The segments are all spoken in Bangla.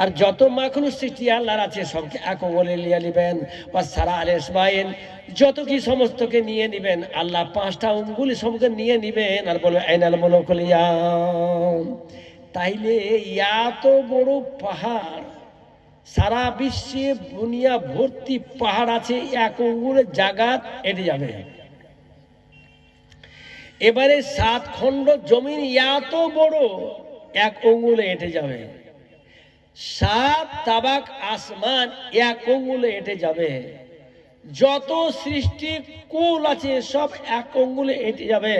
আর যত মাখলুক সৃষ্টি আল্লাহর আছে সবকে এক অঙ্গুলে নিয়ে নিবেন। বা সারা আলেসবাইন যত কি সমস্তকে নিয়ে নিবেন, আল্লাহ 5টা আঙ্গুলি সবকে নিয়ে নিবেন আর বলবেন আইনাল মুলকুলিয়া। তাইলে এত বড় পাহাড়, সারা বিশ্বে দুনিয়া ভর্তি পাহাড় আছে, এক অঙ্গুলের জায়গা এটে যাবে। এবারে 7 খণ্ড জমিন এত বড়, এক অঙ্গুলে এটে যাবে। 7 তাবাক আসমান এক অঙ্গুলে এটে যাবে। যত সৃষ্টি কুল আছে সব এক অঙ্গুলে এটে যাবে।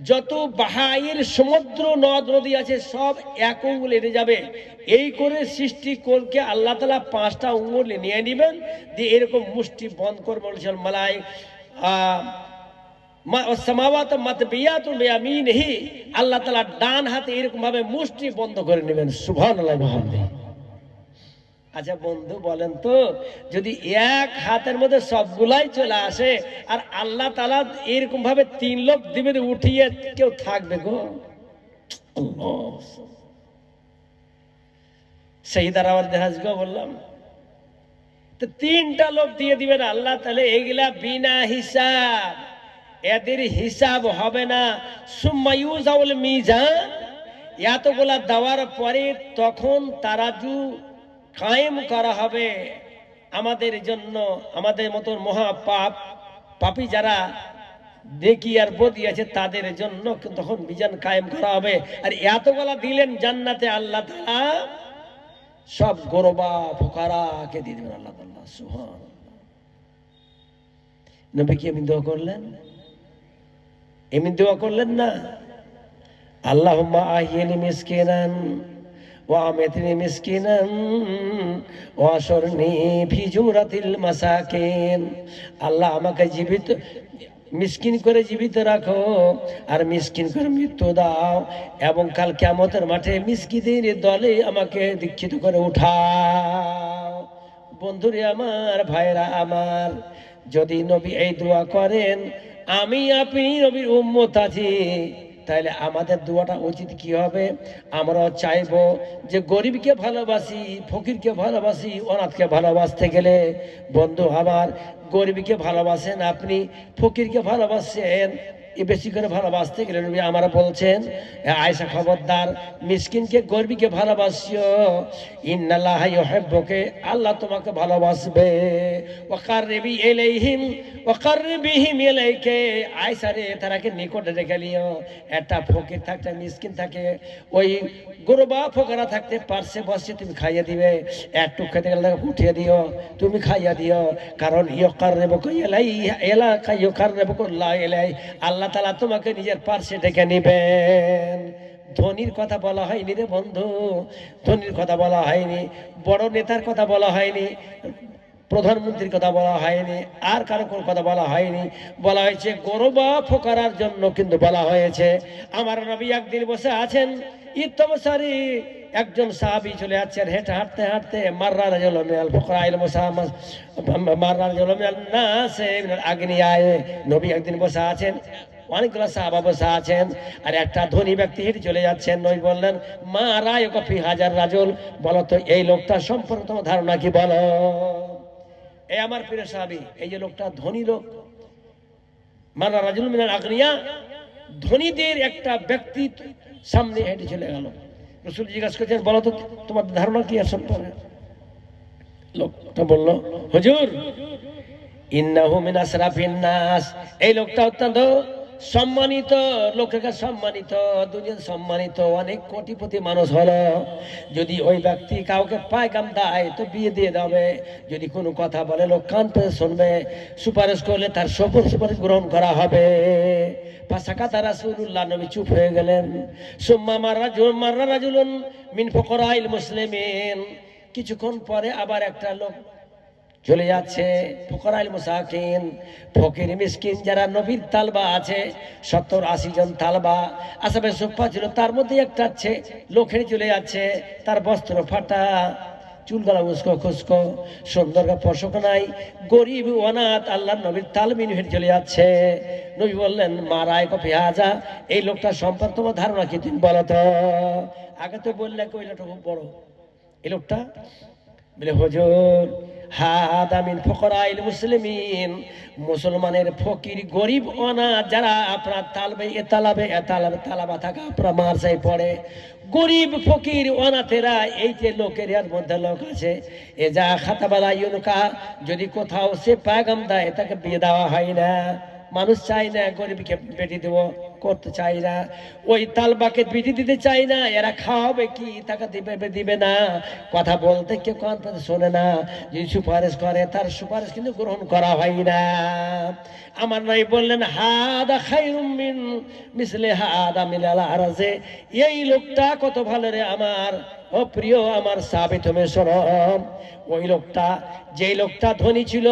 যত বাহাইয়ের সমুদ্র নদ নদী আছে সব এক অঙ্গুলে এটে যাবে। এই করে সৃষ্টি কুলকে আল্লাহ তাআলা 5টা আঙ্গুলে নিয়ে নেবেন, দিয়ে এরকম মুষ্টি বন্ধ করে বলছেন মালাই আল্লাহ তাআলা ডান হাতে এরকম ভাবে মুষ্টি বন্ধ করে নেবেন। সুবহানাল্লাহ বিহামদিহি। আচ্ছা বন্ধু বলেন তো, যদি এক হাতের মধ্যে সবগুলাই চলে আসে আর আল্লাহ তাআলা এরকম ভাবে 3 লোক দিবে উঠিয়ে, কেউ থাকবে গো? শহীদার আওয়াজ দেহাজগো বললাম তো 3টা লোক দিয়ে দিবেন আল্লাহ তাহলে এগুলা বিনা হিসাব, এদের হিসাব হবে না। সুম্মায়ুজাউল মিজান, এতগুলা দেওয়ার পরে তখন তারাজু কায়েম করা হবে আমাদের জন্য। আমাদের মতো মহা পাপী যারা নেকি আর বদি আছে তাদের জন্য তখন মিজান কায়েম করা হবে। আর এতগুলা দিলেন জান্নাতে আল্লাহ তাআলা, সব গরবা ফুকারাকে দিয়ে দেবেন আল্লাহ তাআলা। সুবহানাল্লাহ। নবী কি এমনি দোয়া করলেন? এমনি দোয়া করলেন না? আল্লাহুম্মা আহিনি মিসকিনান ওয়া আমিতনি মিসকিনান ওয়া আশরনি ফি জুরাতিল মাসাকিন। আল্লাহ আমাকে জীবিত মিসকিন করে জীবিত রাখো আর মিসকিন করে মৃত্যু দাও, এবং কাল কিয়ামতের মাঠে মিসকিনদের দলে আমাকে দীক্ষিত করে উঠাও। বন্ধুরে আমার, ভাইরা আমার, যদি নবী এই দোয়া করেন, আমি আপনি নবীর উম্মত আছি, তাহলে আমাদের দোয়াটা উচিত কি হবে? আমরাও চাইবো যে গরিবকে ভালোবাসি, ফকিরকে ভালোবাসি। অনাথকে ভালোবাসতে গেলে বন্ধু আমার, গরিবকে ভালোবাসেন আপনি, ফকিরকে ভালোবাসেন, বেশি করে ভালোবাসতে গেলে নবী আমরা বলছেন, আয়েশা খবরদার, মিসকিনকে গরিবকে ভালোবাসিও, ইন্নাল্লাহা ইউহিব্বুকা, আল্লাহ তোমাকে ভালোবাসবে। ওয়াকাররিবি ইলাইহিম ওয়াকাররিবিহিম ইলাইকা, আয়েশা রে তারাকে নিকটে রেখে নিও। একটা ফকির থাকতে মিসকিন থাকে, ওই গরবা ফকরা থাকতে পারছে বসে তুমি খাইয়ে দিবে, একটু খেতে গেলে উঠিয়ে দিও, তুমি খাইয়া দিও। কারণ ইউকাররিবুকা ইলাইকা ইউকাররিবুকুল্লাহ ইলাই, আল্লাহ তাআলা তোমাকে নিজের পাশে ডেকে নিবেন। ধনীর কথা বলা হয়নি রে বন্ধু, ধনীর কথা বলা হয়নি, বড় নেতার কথা বলা হয়নি, প্রধানমন্ত্রীর কথা বলা হয়নি, আর কারো কোন কথা বলা হয়নি। বলা হয়েছে গরবা ফোকারার জন্য কিন্তু বলা হয়েছে। আমার নবী একদিন বসে আছেন, ইত্তমসারি একজন সাহাবী চলে যাচ্ছেন হেঁটে হাঁটতে হাঁটতে, মাররা রাজুল মিনাল ফুকারা ইল মুসাম্মাস, মাররা রাজুল মিনান নাস মিনাল আগনিয়ায়ে। নবী একদিন বসে আছেন, অনেকগুলো সাহাবা বসে আছেন, আর একটা ধনী ব্যক্তি হেঁটে চলে যাচ্ছেন। নবী বললেন, মা রায়ুকা ফি হাজার রাজুল, বলো তো এই লোকটা সম্পর্কে তোমার ধারণা কি বলো। এই আমার প্রিয় সাহাবী, এই যে লোকটা ধনী লোক, মাররা রাজুল মিনাল আগনিয়া, ধনীদের একটা ব্যক্তি সামনে হেঁটে চলে গেল। রাসূল জিজ্ঞাসা করছেন, বলো তো তোমার ধারণা কি আছে সম্পর্কে। লোকটা বলল, হুজুর ইন্নাহু মিন আসরাফিন নাস, এই লোকটা অত্যন্ত সম্মানিত, লোকের কাছে সম্মানিত, দুনিয়ার সম্মানিত, অনেক কোটিপতি মানুষ হলো। যদি ওই ব্যক্তি কাউকে পায়গাম দেয় তো বিয়ে দিয়ে দেবে, যদি কোনো কথা বলে লোক কান পেতে শুনবে, সুপারিশ করলে তার সুপারিশ গ্রহণ করা হবে। ফাসাকাতা রাসূলুল্লাহ, নবী চুপ হয়ে গেলেন। সুম্মা মাররা রাজুলুন মিন ফুকারাইল মুসলিমিন, কিছুক্ষণ পরে আবার একটা লোক চলে যাচ্ছে, ফুকারাইল মুসাকিন, ফকির মিসকিন যারা নবীর তালবা আছে, 70-80 জন তালবা আসবে সুফা ছিল, তার মধ্যে একটা আছে লোক হেঁটে চলে যাচ্ছে, তার বস্ত্র ফাটা, চুলগুলা উস্কো খুস্কো, সুন্দর পোশাক নাই, গরিব অনাথ আল্লাহর নবীর তালমিন হেঁটে চলে যাচ্ছে। নবী বললেন, মা রায় কফি হাজা, এই লোকটা সম্পর্কে তোমার ধারণা কি, তুমি বলো তো। আগে তো বললে ওই লোকটা খুব বড়, এই লোকটা বলে হুজুর হাদা মিন ফুকরাইল মুসলিমিন, মুসলমানের ফকির গরিব অনাথ যারা আপনার তালাবা থাকা আপনার মাদ্রাসায় পড়ে, গরিব ফকির অনাথেরা এই যে লোকের এর মধ্যে লোক আছে এ যা খাতাবালা ইউনুকা, যদি কোথাও সে পাগাম দেয় তাকে বিয়ে দেওয়া হয় না। মানুষ চাই না গরিবকে বেটি দেবো, করতে চাই না। ওই তালবাকে বেটি দিতে চাই না, এরা খাওয়াবে কি, টাকা দিবে না, কথা বলতে কেউ কান পাতে শোনে না। যদি সুপারিশ করে তার সুপারিশ কিন্তু গ্রহণ করা হয় না। আমার নয় বললেন হাদা খায়রুম মিন মিসলি হাদা মিনাল আরজে, এই লোকটা কত ভালো রে আমার ও প্রিয় আমার সাহাবী, তুমি শোনো। ওই লোকটা, যেই লোকটা ধনী ছিল,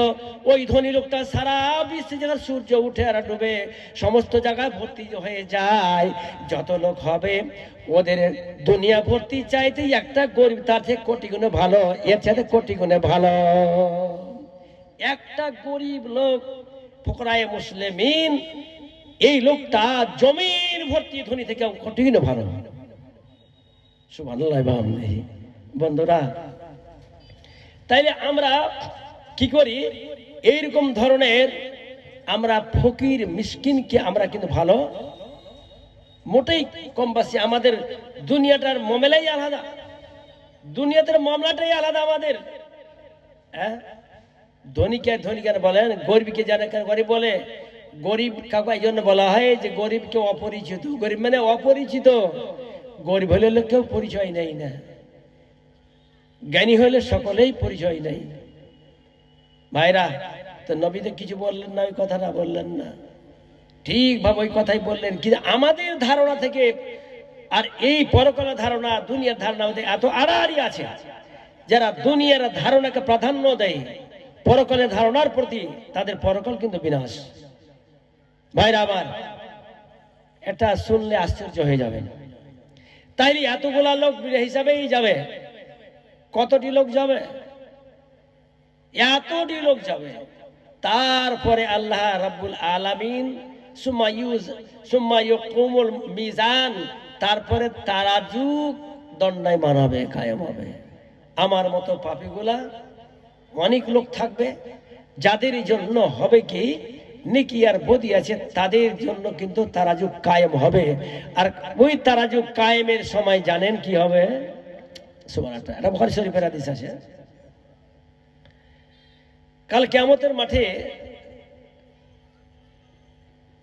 ওই ধনী লোকটা সারা বিশ্বে যখন সূর্য উঠে আর ডুবে সমস্ত জায়গায় ভর্তি হয়ে যায়, যত লোক হবে ওদের দুনিয়া ভর্তি চাইতে একটা গরিব তার থেকে কোটি গুণে ভালো, এর চাইতে কোটি গুণে ভালো। একটা গরিব লোক ফুকরায়ে মুসলিমিন, এই লোকটা জমির ভর্তি ধনী থেকে কোটি গুণে ভালো। সুবহানাল্লাহ। বন্ধুরা, তাইলে আমরা কি করি, এইরকম ধরনের আমরা ফকির মিসকিনকে আমরা কিন্তু ভালো মোটেই কমবাসী। আমাদের দুনিয়াটার মামলাই আলাদা, দুনিয়াতে মামলাটাই আলাদা আমাদের। হ্যাঁ, ধনীকে বলেন, গরিবকে জানে কেন গরিব বলে? গরিব কাউকে এই জন্য বলা হয় যে গরিবকে অপরিচিত, গরিব মানে অপরিচিত। গরিব হলে কেউ পরিচয় নেই না, জ্ঞানী হলে সকলেই পরিচয় নেই। ভাইরা, তো নবী তো কিছু বললেন না, ওই কথাটা বললেন না, ঠিকভাবে ওই কথাই বললেন। কিন্তু আমাদের ধারণা থেকে আর এই পরকালের ধারণা, দুনিয়ার ধারণা এত আড়াআড়ি আছে। যারা দুনিয়ার ধারণাকে প্রাধান্য দেয় পরকালের ধারণার প্রতি, তাদের পরকাল কিন্তু বিনাশ। ভাইরা আমার, এটা শুনলে আশ্চর্য হয়ে যাবেন। তাইলে এতগুলা লোক হিসাবেই যাবে, কতটি লোক যাবে? এতটি লোক যাবে। তারপরে আল্লাহ রাব্বুল আলামিন সুম্মা ইয়াকুমুল মিজান, তারপরে তারাজু দণ্ডায় মানাবে, কায়েম হবে। আমার মতো পাপীগুলা অনেক লোক থাকবে, যাদের জন্য হবে কি নেকি আর বদি আছে, তাদের জন্য কিন্তু তারাজু কায়েম হবে। আর ওই তারাজু কায়েমের সময় জানেন কি হবে? সুবহানাল্লাহ, এটা বুখারী শরীফের হাদিস আছে। কাল কিয়ামতের মাঠে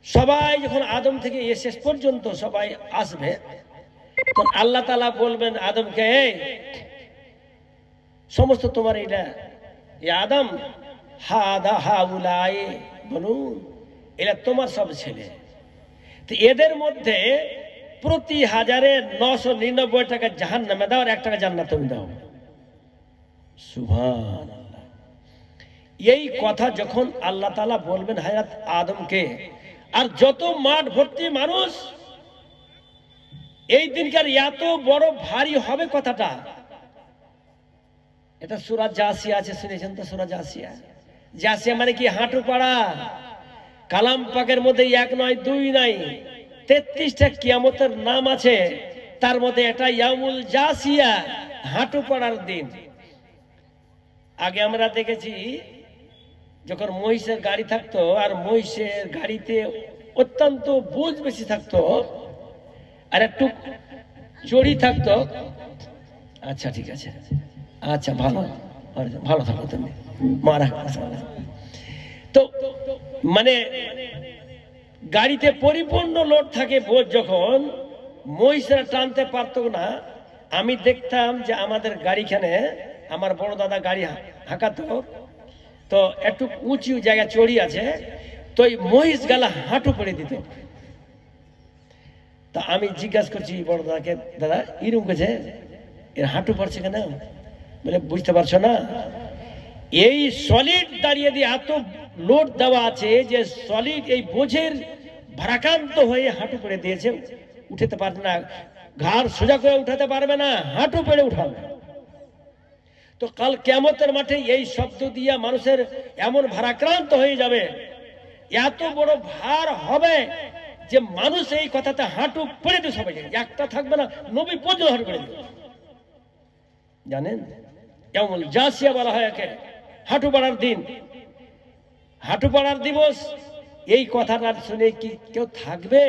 সবাই যখন আদম থেকে শেষ পর্যন্ত সবাই আসবে, তখন আল্লাহ তাআলা বলবেন আদমকে, এই সমস্ত তোমার এটা আদম হাদা হাউলাই বলুন, এরা তোমার সব ছেলে, তো এদের মধ্যে প্রতি 1099 টাকা জাহান্নামে দাও আর 1 টাকা জান্নাতে দাও। সুবহানাল্লাহ। এই কথা যখন আল্লাহ তাআলা বলবেন হযরত আদমকে, আর যত মাঠ ভর্তি মানুষ, এই দিনকার এত বড় ভারী হবে কথাটা। এটা সূরা জাসিয়া আছে, শুনেছেন তো? সূরা জাসিয়া, জাসিয়া মানে কি? হাঁটু পাড়া। কালাম পাকের মধ্যে 1 নয় 2 নাই, 33টা কিয়ামতের নাম আছে, তার মধ্যে এটা ইয়াউমুল জাসিয়া, হাঁটু পাড়ার দিন। আগে আমরা দেখেছি যখন মহিষের গাড়ি থাকতো, আর মহিষের গাড়িতে অত্যন্ত বোঝ বেশি থাকতো আর একটু চড়ি থাকতো। আচ্ছা ঠিক আছে, আচ্ছা ভালো ভালো থাকো তুমি, মারা। তো মানে গাড়িতে পরিপূর্ণ লোড থাকে বোঝ, যখন মহিষেরা টানতে পারতো না। আমি দেখতাম যে আমাদের গাড়িখানে আমার বড় দাদা গাড়ি হাঁকাতো, তো একটু উঁচু জায়গা চড়ি আছে, তো এই মহিষ গালা হাঁটু পড়ে দিত। তা আমি জিজ্ঞাসা করছি বড় দাদাকে, দাদা এরকম করছে, এর হাঁটু পড়ছে কেন? বলে বুঝতে পারছো না, এই সলিড দাঁড়িয়ে দিয়ে এত লোড দেওয়া আছে যে সলিড এই বোঝের ভারাক্রান্ত হয়ে হাঁটু পড়ে দিয়েছে, উঠাতে পারবে না, ঘাড় সোজা করে উঠাতে পারবে না, হাঁটু পেড়ে উঠাবে। তো কাল কিয়ামতের মাঠে এই শব্দ দিয়া মানুষের এমন ভারাক্রান্ত হয়ে যাবে, এত বড় ভার হবে যে মানুষ এই কথাতে হাঁটু পেড়ে দিয়ে সবাই একটা থাকবে না, 90 পর্যন্ত হাঁটু পেড়ে দেবে। জানেন? ইয়াউমুল জাসিয়া বলা হয় একে, হাঁটু পাড়ার দিন, হাঁটু পাড়ার দিবস। এই কথাটা শুনে কি কেউ থাকবে?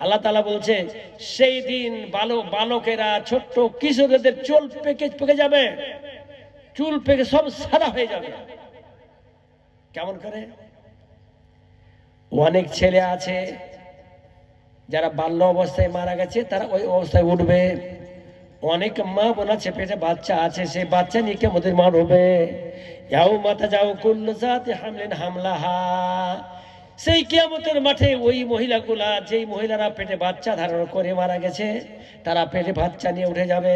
আল্লাহ তাআলা বলছে সেই দিন বালকেরা, ছোট্ট কিশোরদের চুল পেকে যাবে, চুল পেকে সব সাদা হয়ে যাবে। কেমন করে? অনেক ছেলে আছে যারা বাল্য অবস্থায় মারা গেছে, তারা ওই অবস্থায় উঠবে। অনেক মা বোন আছে পেটে বাচ্চা আছে, সেই বাচ্চা নিয়ে কিয়ামতের মাঠ হবে। ইয়াউমা তাজাউ কুল্লু যাতি হামলিন হামলাহা। সেই কিয়ামতের মাঠে ওই মহিলাগুলা, যেই মহিলারা পেটে বাচ্চা ধারণ করে মারা গেছে, তারা পেটে বাচ্চা নিয়ে উঠে যাবে।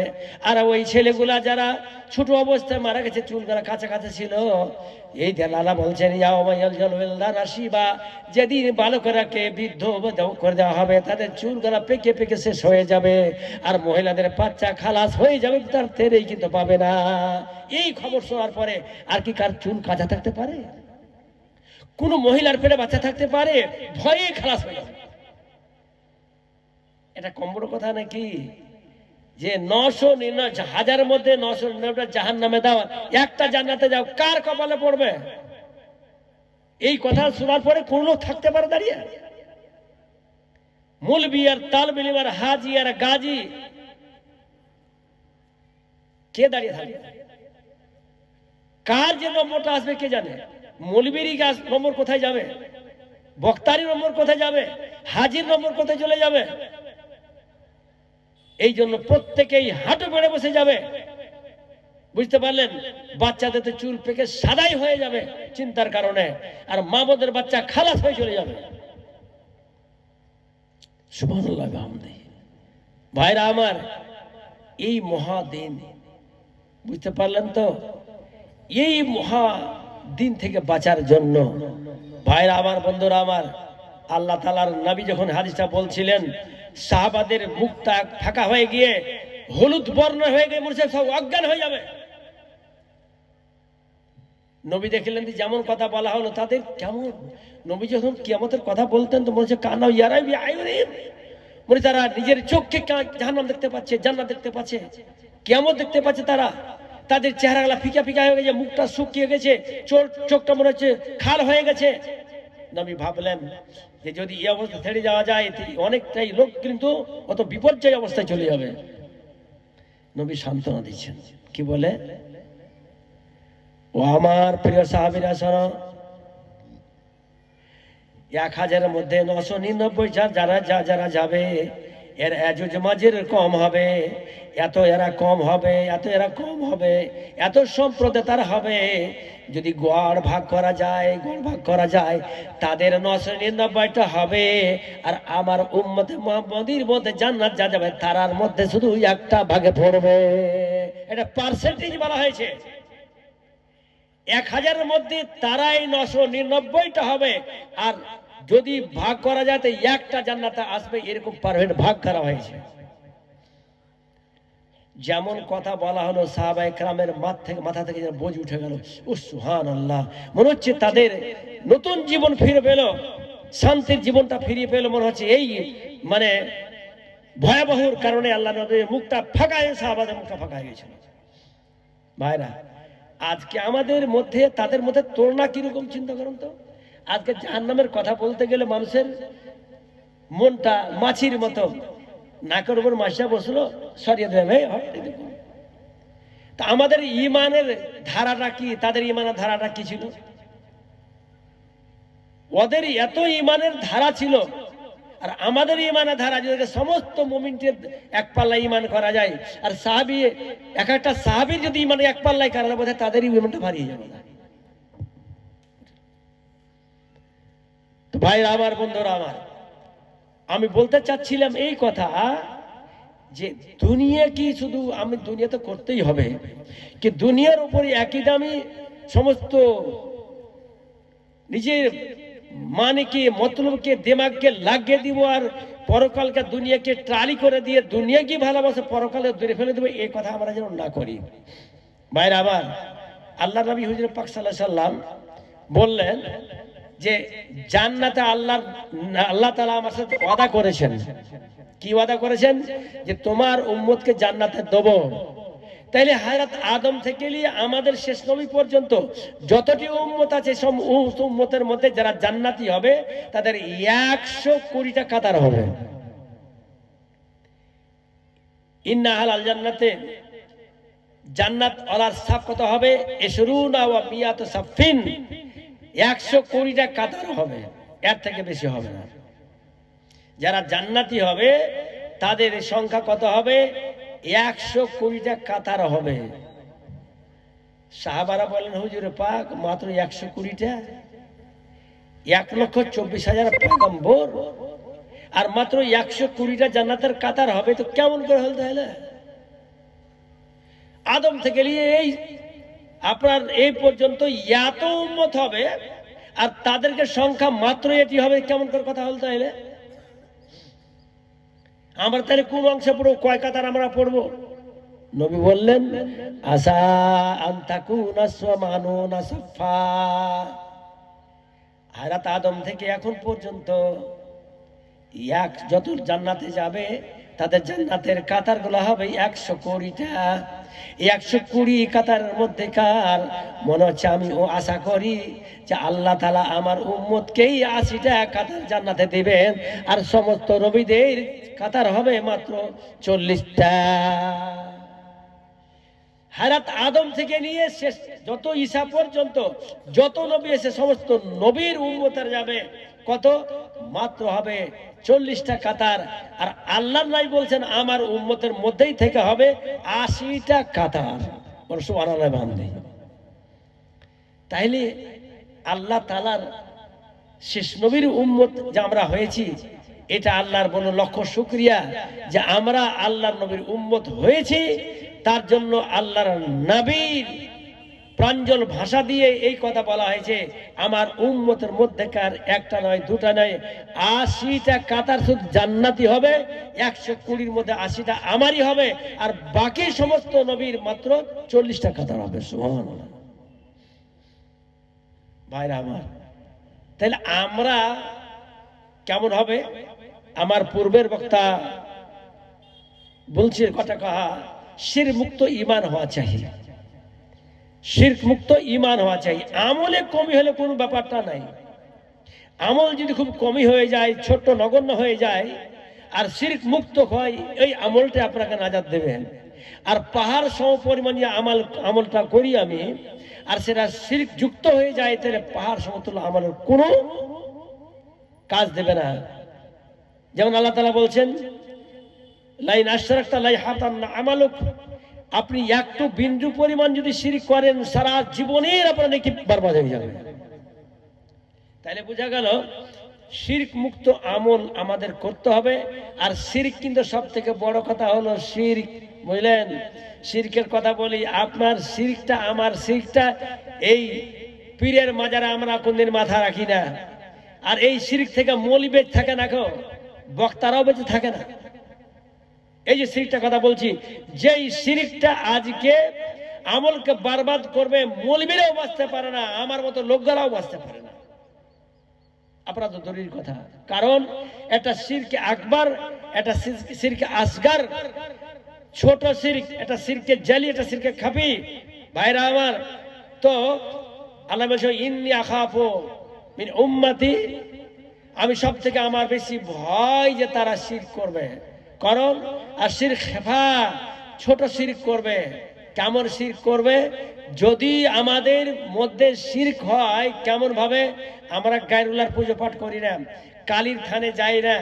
আর ওই ছেলেগুলা যারা ছোট অবস্থায় মারা গেছে, চুলগুলা কাছে কাছে ছিল, এই আল্লাহ বলছেন যেদিন বালকেরাকে বৃদ্ধ করে দেওয়া হবে, তাদের চুলগুলা পেকে পেকে শেষ হয়ে যাবে, আর মহিলাদের বাচ্চা খালাস হয়ে যাবে, তার তেরেই কিন্তু পাবে না। এই খবর শোনার পরে আর কি কার চুল কাঁচা থাকতে পারে? কোন মহিলার পেটে বাচ্চা থাকতে পারে? ভয়ে খালাস হয়ে যাবে। এটা কম বড় কথা নাকি? যে 999 হাজারের মধ্যে 999টা জাহান্নামে দাও, একটা জান্নাতে যাও, কার কপালে পড়বে? এই কথা শোনার পরে কোন লোক থাকতে পারে দাঁড়িয়ে? মৌলবি আর তালবেলিম আর হাজি আর গাজী, কে দাঁড়িয়ে থাকবে? কার যে নম্বরটা আসবে কে জানে? মৌলবীরই নম্বর কোথায় যাবে? বক্তারি নম্বর কোথায় যাবে? হাজির নম্বর কোথায় চলে যাবে? এই জন্য প্রত্যেকেই হাঁটু পেড়ে বসে যাবে। বুঝতে পারলেন? বাচ্চাদের তো চুল পেকে সাদাই হয়ে যাবে চিন্তার কারণে, আর মা বোনদের বাচ্চা খালাস হয়ে চলে যাবে। সুবহানাল্লাহ বিহামদিহি। ভাইরা আমার, এই মহাদিন, বুঝতে পারলেন তো? এই মহা দিন থেকে বাঁচার জন্য ভাইরা আমার, বন্ধুরা আমার, আল্লাহ তাআলার নবী যখন হাদিসটা বলছিলেন, সাহাবাদের মুখটা ফাঁকা হয়ে গিয়ে হলুদ বর্ণ হয়ে গিয়ে মনে হচ্ছে সব অজ্ঞান হয়ে যাবে। নবী দেখলেন যেমন কথা বলা হলো তাদের কেমন, নবী যখন কিয়ামতের কথা বলতেন তো মনে হচ্ছে কানা ইয়ারাবি আইউরিম, মানে তারা নিজের চোখকে জাহান্নাম দেখতে পাচ্ছে, জান্নাত দেখতে পাচ্ছে, কিয়ামত দেখতে পাচ্ছে। তারা, তাদের চেহারাগুলো ফিকা ফিকা হয়ে গেছে, মুখটা শুকিয়ে গেছে, চোখটা মনে হচ্ছে খাল হয়ে গেছে। নবী ভাবলেন যে যদি এই অবস্থা ছেড়ে যাওয়া যায়, অনেকটাই লোক কিন্তু অত বিপর্যয় অবস্থায় চলে যাবে। নবী সান্ত্বনা দিচ্ছেন, কি বলে? ও আমার প্রিয় সাহাবীরা শোনো, 1000-এর মধ্যে 999 যারা যাবে, এর আজুজ মাজের কম হবে, এত এরা কম হবে, এত এরা কম হবে, এত সম্প্রদায় তার হবে। যদি গড় ভাগ করা যায়, তাদের 999টা হবে। আর আমার উম্মতে মুহাম্মদীর মধ্যে জান্নাত যা যাবে, তারার মধ্যে শুধু একটা ভাগে পড়বে। এটা পার্সেন্টেজ বলা হয়েছে। 1000-এর মধ্যে তারাই 999টা হবে, আর যদি ভাগ করা যায় তো একটা জান্নাতে আসবে, এরকম পারফেক্ট ভাগ করা হয়েছে। যেমন কথা বলা হলো, সাহাবায়ে কেরামের মাথা থেকে যেন বোঝ উঠে গেল। ও সুবহানাল্লাহ, মনে হচ্ছে তাদের নতুন জীবন ফিরে পেল, শান্তির জীবনটা ফিরিয়ে পেল। মনে হচ্ছে এই মানে ভয়াবহর কারণে আল্লাহ নবীর মুখটা ফাঁকা হয়ে, সাহাবাদের মুখটা ফাঁকা হয়ে গেছিল। ভাইরা, আজকে আমাদের মধ্যে তাদের মধ্যে তুলনা কিরকম চিন্তা করুন তো। আজকে জাহান্নামের কথা বলতে গেলে মানুষের মনটা মাছির মতো, নাকের উপর মাছিয়া বসলো, সরিয়ে দেবে। তা আমাদের ইমানের ধারাটা কি, তাদের ইমানের ধারাটা কি ছিল? ওদের এত ইমানের ধারা ছিল, আর আমাদের ইমানের ধারা যদি সমস্ত মুমিনদের এক পাল্লায় ইমান করা যায়, আর সাহাবী এক একটা সাহাবীর যদি ইমান এক পাল্লায় করা যায়, তাদের ইমানটা ভারী যাবে না। তো ভাইরা আমার, বন্ধুরা আমার, আমি বলতে চাচ্ছিলাম এই কথা যে দুনিয়া কি শুধু আমি দুনিয়া তো করতেই হবে, কি দুনিয়ার উপরে একই দামি সমস্ত নিজের মানেকে মতলবকে দিমাগকে লাগিয়ে দিব, আর পরকালকে দুনিয়াকে ট্রালি করে দিয়ে দুনিয়া কি ভালোবাসে পরকালে দূরে ফেলে দেবো, এই কথা আমরা যেন না করি। ভাইরা আমার, আল্লাহ নবী হুজুর পাক সাল্লাল্লাহু আলাইহি সাল্লাম বললেন যে জান্নাতে আল্লাহ তাআলা আমার সাথে ওয়াদা করেছেন। কি ওয়াদা করেছেন? যে তোমার উম্মতকে জান্নাতে দেব, তাইলে হযরত আদম থেকে নিয়ে আমাদের শেষ নবী পর্যন্ত যতটি উম্মত আছে সব উম্মতের মধ্যে যারা জান্নাতি হবে তাদের 120টা কাতার হবে। ইন্না আহলাল জান্নাতে, জান্নাত ওয়ালার সাফ কত হবে? ইশরুনা ওয়া মিয়াতু সাফিন, 120টা কাতার হবে, এর থেকে বেশি হবে না। যারা জান্নাতি হবে তাদের সংখ্যা কত হবে? 120টা কাতার হবে। সাহাবারা বলেন, হুজুর পাক মাত্র 120টা? 1,24,000 পয়গম্বর আর মাত্র 120টা জান্নাতের কাতার হবে, তো কেমন করে হল তাহলে? আদম থেকে নিয়ে এই আপনার এই পর্যন্ত এত উম্মত হবে আর তাদেরকে সংখ্যা মাত্র এটি হবে, কেমন করে কথা হল তাহলে? আমরা তাহলে কোন অংশে পড়বো, কয় কাতার আমরা পড়বো? নবী বললেন, আসা আনতাকুনা সামানুনা সাফা। হযরত আদম থেকে এখন পর্যন্ত যত জান্নাতে যাবে তাদের জান্নাতের কাতারগুলো হবে 120টা। 120 কাতারের মধ্যেকার মনে হচ্ছে আমি আশা করি যে আল্লাহ তাআলা আমার উম্মতকেই 80টা কাতার জান্নাতে দিবেন, আর সমস্ত নবীদের কাতার হবে মাত্র 40টা। হযরত আদম থেকে নিয়ে শেষ যত ঈসা পর্যন্ত যত নবী এসে সমস্ত নবীর উম্মতের যাবে কত? মাত্র হবে 40টা কাতার। আর আল্লাহ নাই বলছেন আমার উম্মতের মধ্যেই থেকে হবে 80টা কাতার। সুবহানাল্লাহ বান্দে। তাইলে আল্লাহ তাআলার শেষ নবীর উম্মত যে আমরা হয়েছি, এটা আল্লাহর বড় লক্ষ্য শুকরিয়া যে আমরা আল্লাহর নবীর উম্মত হয়েছি। তার জন্য আল্লাহর নবীর প্রাঞ্জল ভাষা দিয়ে এই কথা বলা হয়েছে, আমার উম্মতের মধ্যেকার একটা নয় দুটা নয় 80টা কাতার শুধু জান্নাতি হবে, 120-র মধ্যে 80টা আমারই হবে, আর বাকি সমস্ত নবীর মাত্র 40টা কাতার হবে। সুবহানাল্লাহ। ভাইরা আমার, তাহলে আমরা কেমন হবে? আমার পূর্বের বক্তা বলছে কথা কহা, শিরক মুক্ত ঈমান হওয়া চাই, শিরক মুক্ত ঈমান হওয়া চাই। আমলে কমি হলে কোনো ব্যাপারটা নাই। আমল যদি খুব কমই হয়ে যায়, ছোট্ট নগণ্য হয়ে যায়, আর শিরক মুক্ত হয়, এই আমলটা আপনাকে নাজাত দেবেন। আর পাহাড় সম পরিমাণ আমলটা করি আমি, আর সেটা শিরক যুক্ত হয়ে যায়, তাহলে পাহাড় সমতুল্য আমলের কোনো কাজ দেবে না। যেমন আল্লাহ তাআলা বলছেন, লাইন আশরাকতা লা ইয়াহতান্না আমালুক, আপনি একটু বিন্দু পরিমাণ যদি শিরক করেন সারা জীবনের আপনার নেকি বরবাদ হয়ে যাবে। তাহলে বোঝা গেল শিরক মুক্ত আমল আমাদের করতে হবে। আর শিরক কিন্তু সব থেকে বড় কথা হলো শিরক, বুঝলেন? শিরকের কথা বলি, আপনার শিরকটা আমার শিরকটা এই পীরের মাজারে আমরা কোনদিন মাথা রাখি না। আর এই শিরক থেকে মৌলবি বেঁচে থাকে না, বক্তারাও বেঁচে থাকে না। এই যে শিরকটা কথা বলছি, যেই শিরকটা আজকে আমলকে বরবাদ করবে, মৌলবীরাও বাঁচতে পারে না, আমার মতো লোকগুলাও বাঁচতে পারে না। আপনার তো দূরের কথা, কারণ এটা শিরকে আকবার, এটা শিরকে আসগার, ছোট শিরক, এটা শিরকে জালি, এটা শিরকে খাফি। ভাইরা আমার, তো আল্লাহ বলছে ইন্নী আখাফু মিন উম্মতি, আমি সব থেকে আমার বেশি ভয় যে তারা শিরক করবে। কারণ আর শিরক খেফা, ছোট শিরক করবে। কেমন শিরক করবে? যদি আমাদের মধ্যে শিরক হয় কেমন ভাবে, আমরা গায়রুল্লাহর পুজো পাঠ করি না, কালীর থানে যাই না,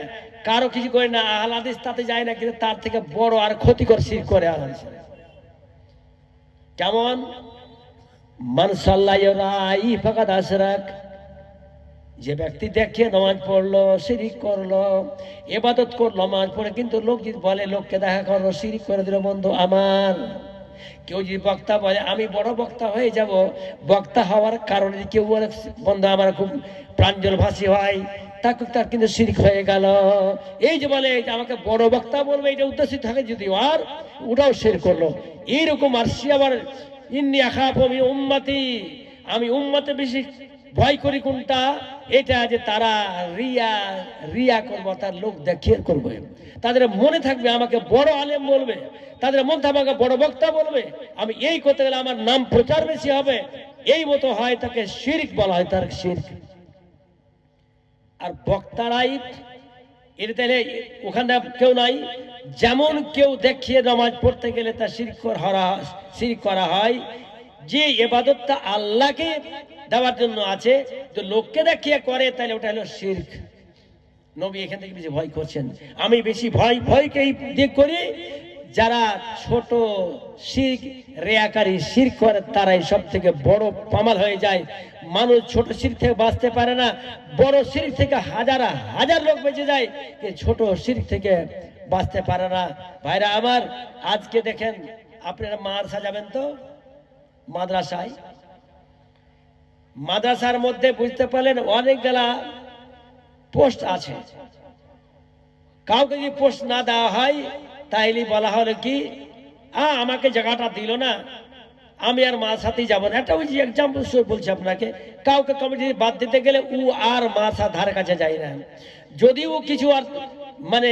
কারো কিছু করি না, আহলে হাদিস তাতে যায় না, কিন্তু তার থেকে বড় আর ক্ষতিকর শিরক করে আহলে হাদিস। কেমন? মান সাল্লাল্লাহু আলাইহি ফাকাদ আশরাক, যে ব্যক্তি দেখে নামাজ পড়লো, শিরক করলো, ইবাদত করলো, নামাজ পড়ে, কিন্তু লোক যদি বলে লোককে দেখা করলো, শিরক করে দিল। বন্ধু আমার, কেউ যদি বক্তা বলে আমি বড় বক্তা হয়ে যাব, বক্তা হওয়ার কারণে কেউ বলে বন্ধু আমার খুব প্রাঞ্জল ভাষী হয়, তার কিন্তু শিরক হয়ে গেল। এই যে বলে আমাকে বড় বক্তা বলবে, এটা উদ্দেশ্য থাকে যদি, আর ওটাও শিরক করলো। এইরকম আর সে আবার ইন্নী আখাফু মিন উম্মতি, আমি উম্মতে বেশি ভয় করি কোনটা, এটা যে তারা রিয়া রিয়া করবো, তার লোক দেখিয়ে করবে, তাদের মনে থাকবে আমাকে বড় আলেম বলবে, তাদের মধ্যে আমাকে বড় বক্তা বলবে, আমি এই করতে গেলে আমার নাম প্রচার বেশি হবে, এই মতো হয়, তাকে শিরক বলা হয়, তার শিরক। আর বক্তারাই এর তাহলে ওখানে কেউ নাই, যেমন কেউ দেখিয়ে নামাজ পড়তে গেলে তা শিরক করা হয়, যে ইবাদতটা আল্লাহকে দেওয়ার জন্য আছে, তো লোককে দেখিয়ে করে, তাহলে ওটা হলো শিরক। নবী এখান থেকে বেশি ভয় করছেন। আমি বেশি ভয়কে দিক করি, যারা ছোট শিরক রিয়াকারী শিরক করে, তারাই সব থেকে বড় পামাল হয়ে যায়। মানুষ ছোট শিরক থেকে বাঁচতে পারে না, বড় শিরক থেকে হাজার হাজার লোক বেঁচে যায়, ছোট শিরক থেকে বাঁচতে পারে না। ভাইরা আমার, আজকে দেখেন আপনারা মাদ্রাসা যাবেন তো, মাদ্রাসার মধ্যে বুঝতে পারলেন অনেকগুলা পোস্ট আছে। কাউকে যদি পোস্ট না দেওয়া হয়, তাইলে বলা হলো কি, আমাকে জায়গাটা দিল না, আমি আর মার সাথেই যাবো না। একটা ওই যে এক্সাম্পল বলছি আপনাকে, কাউকে কমিটি বাদ দিতে গেলে ও আর মার সাথে ধারে কাছে যায় না। যদি ও কিছু আর মানে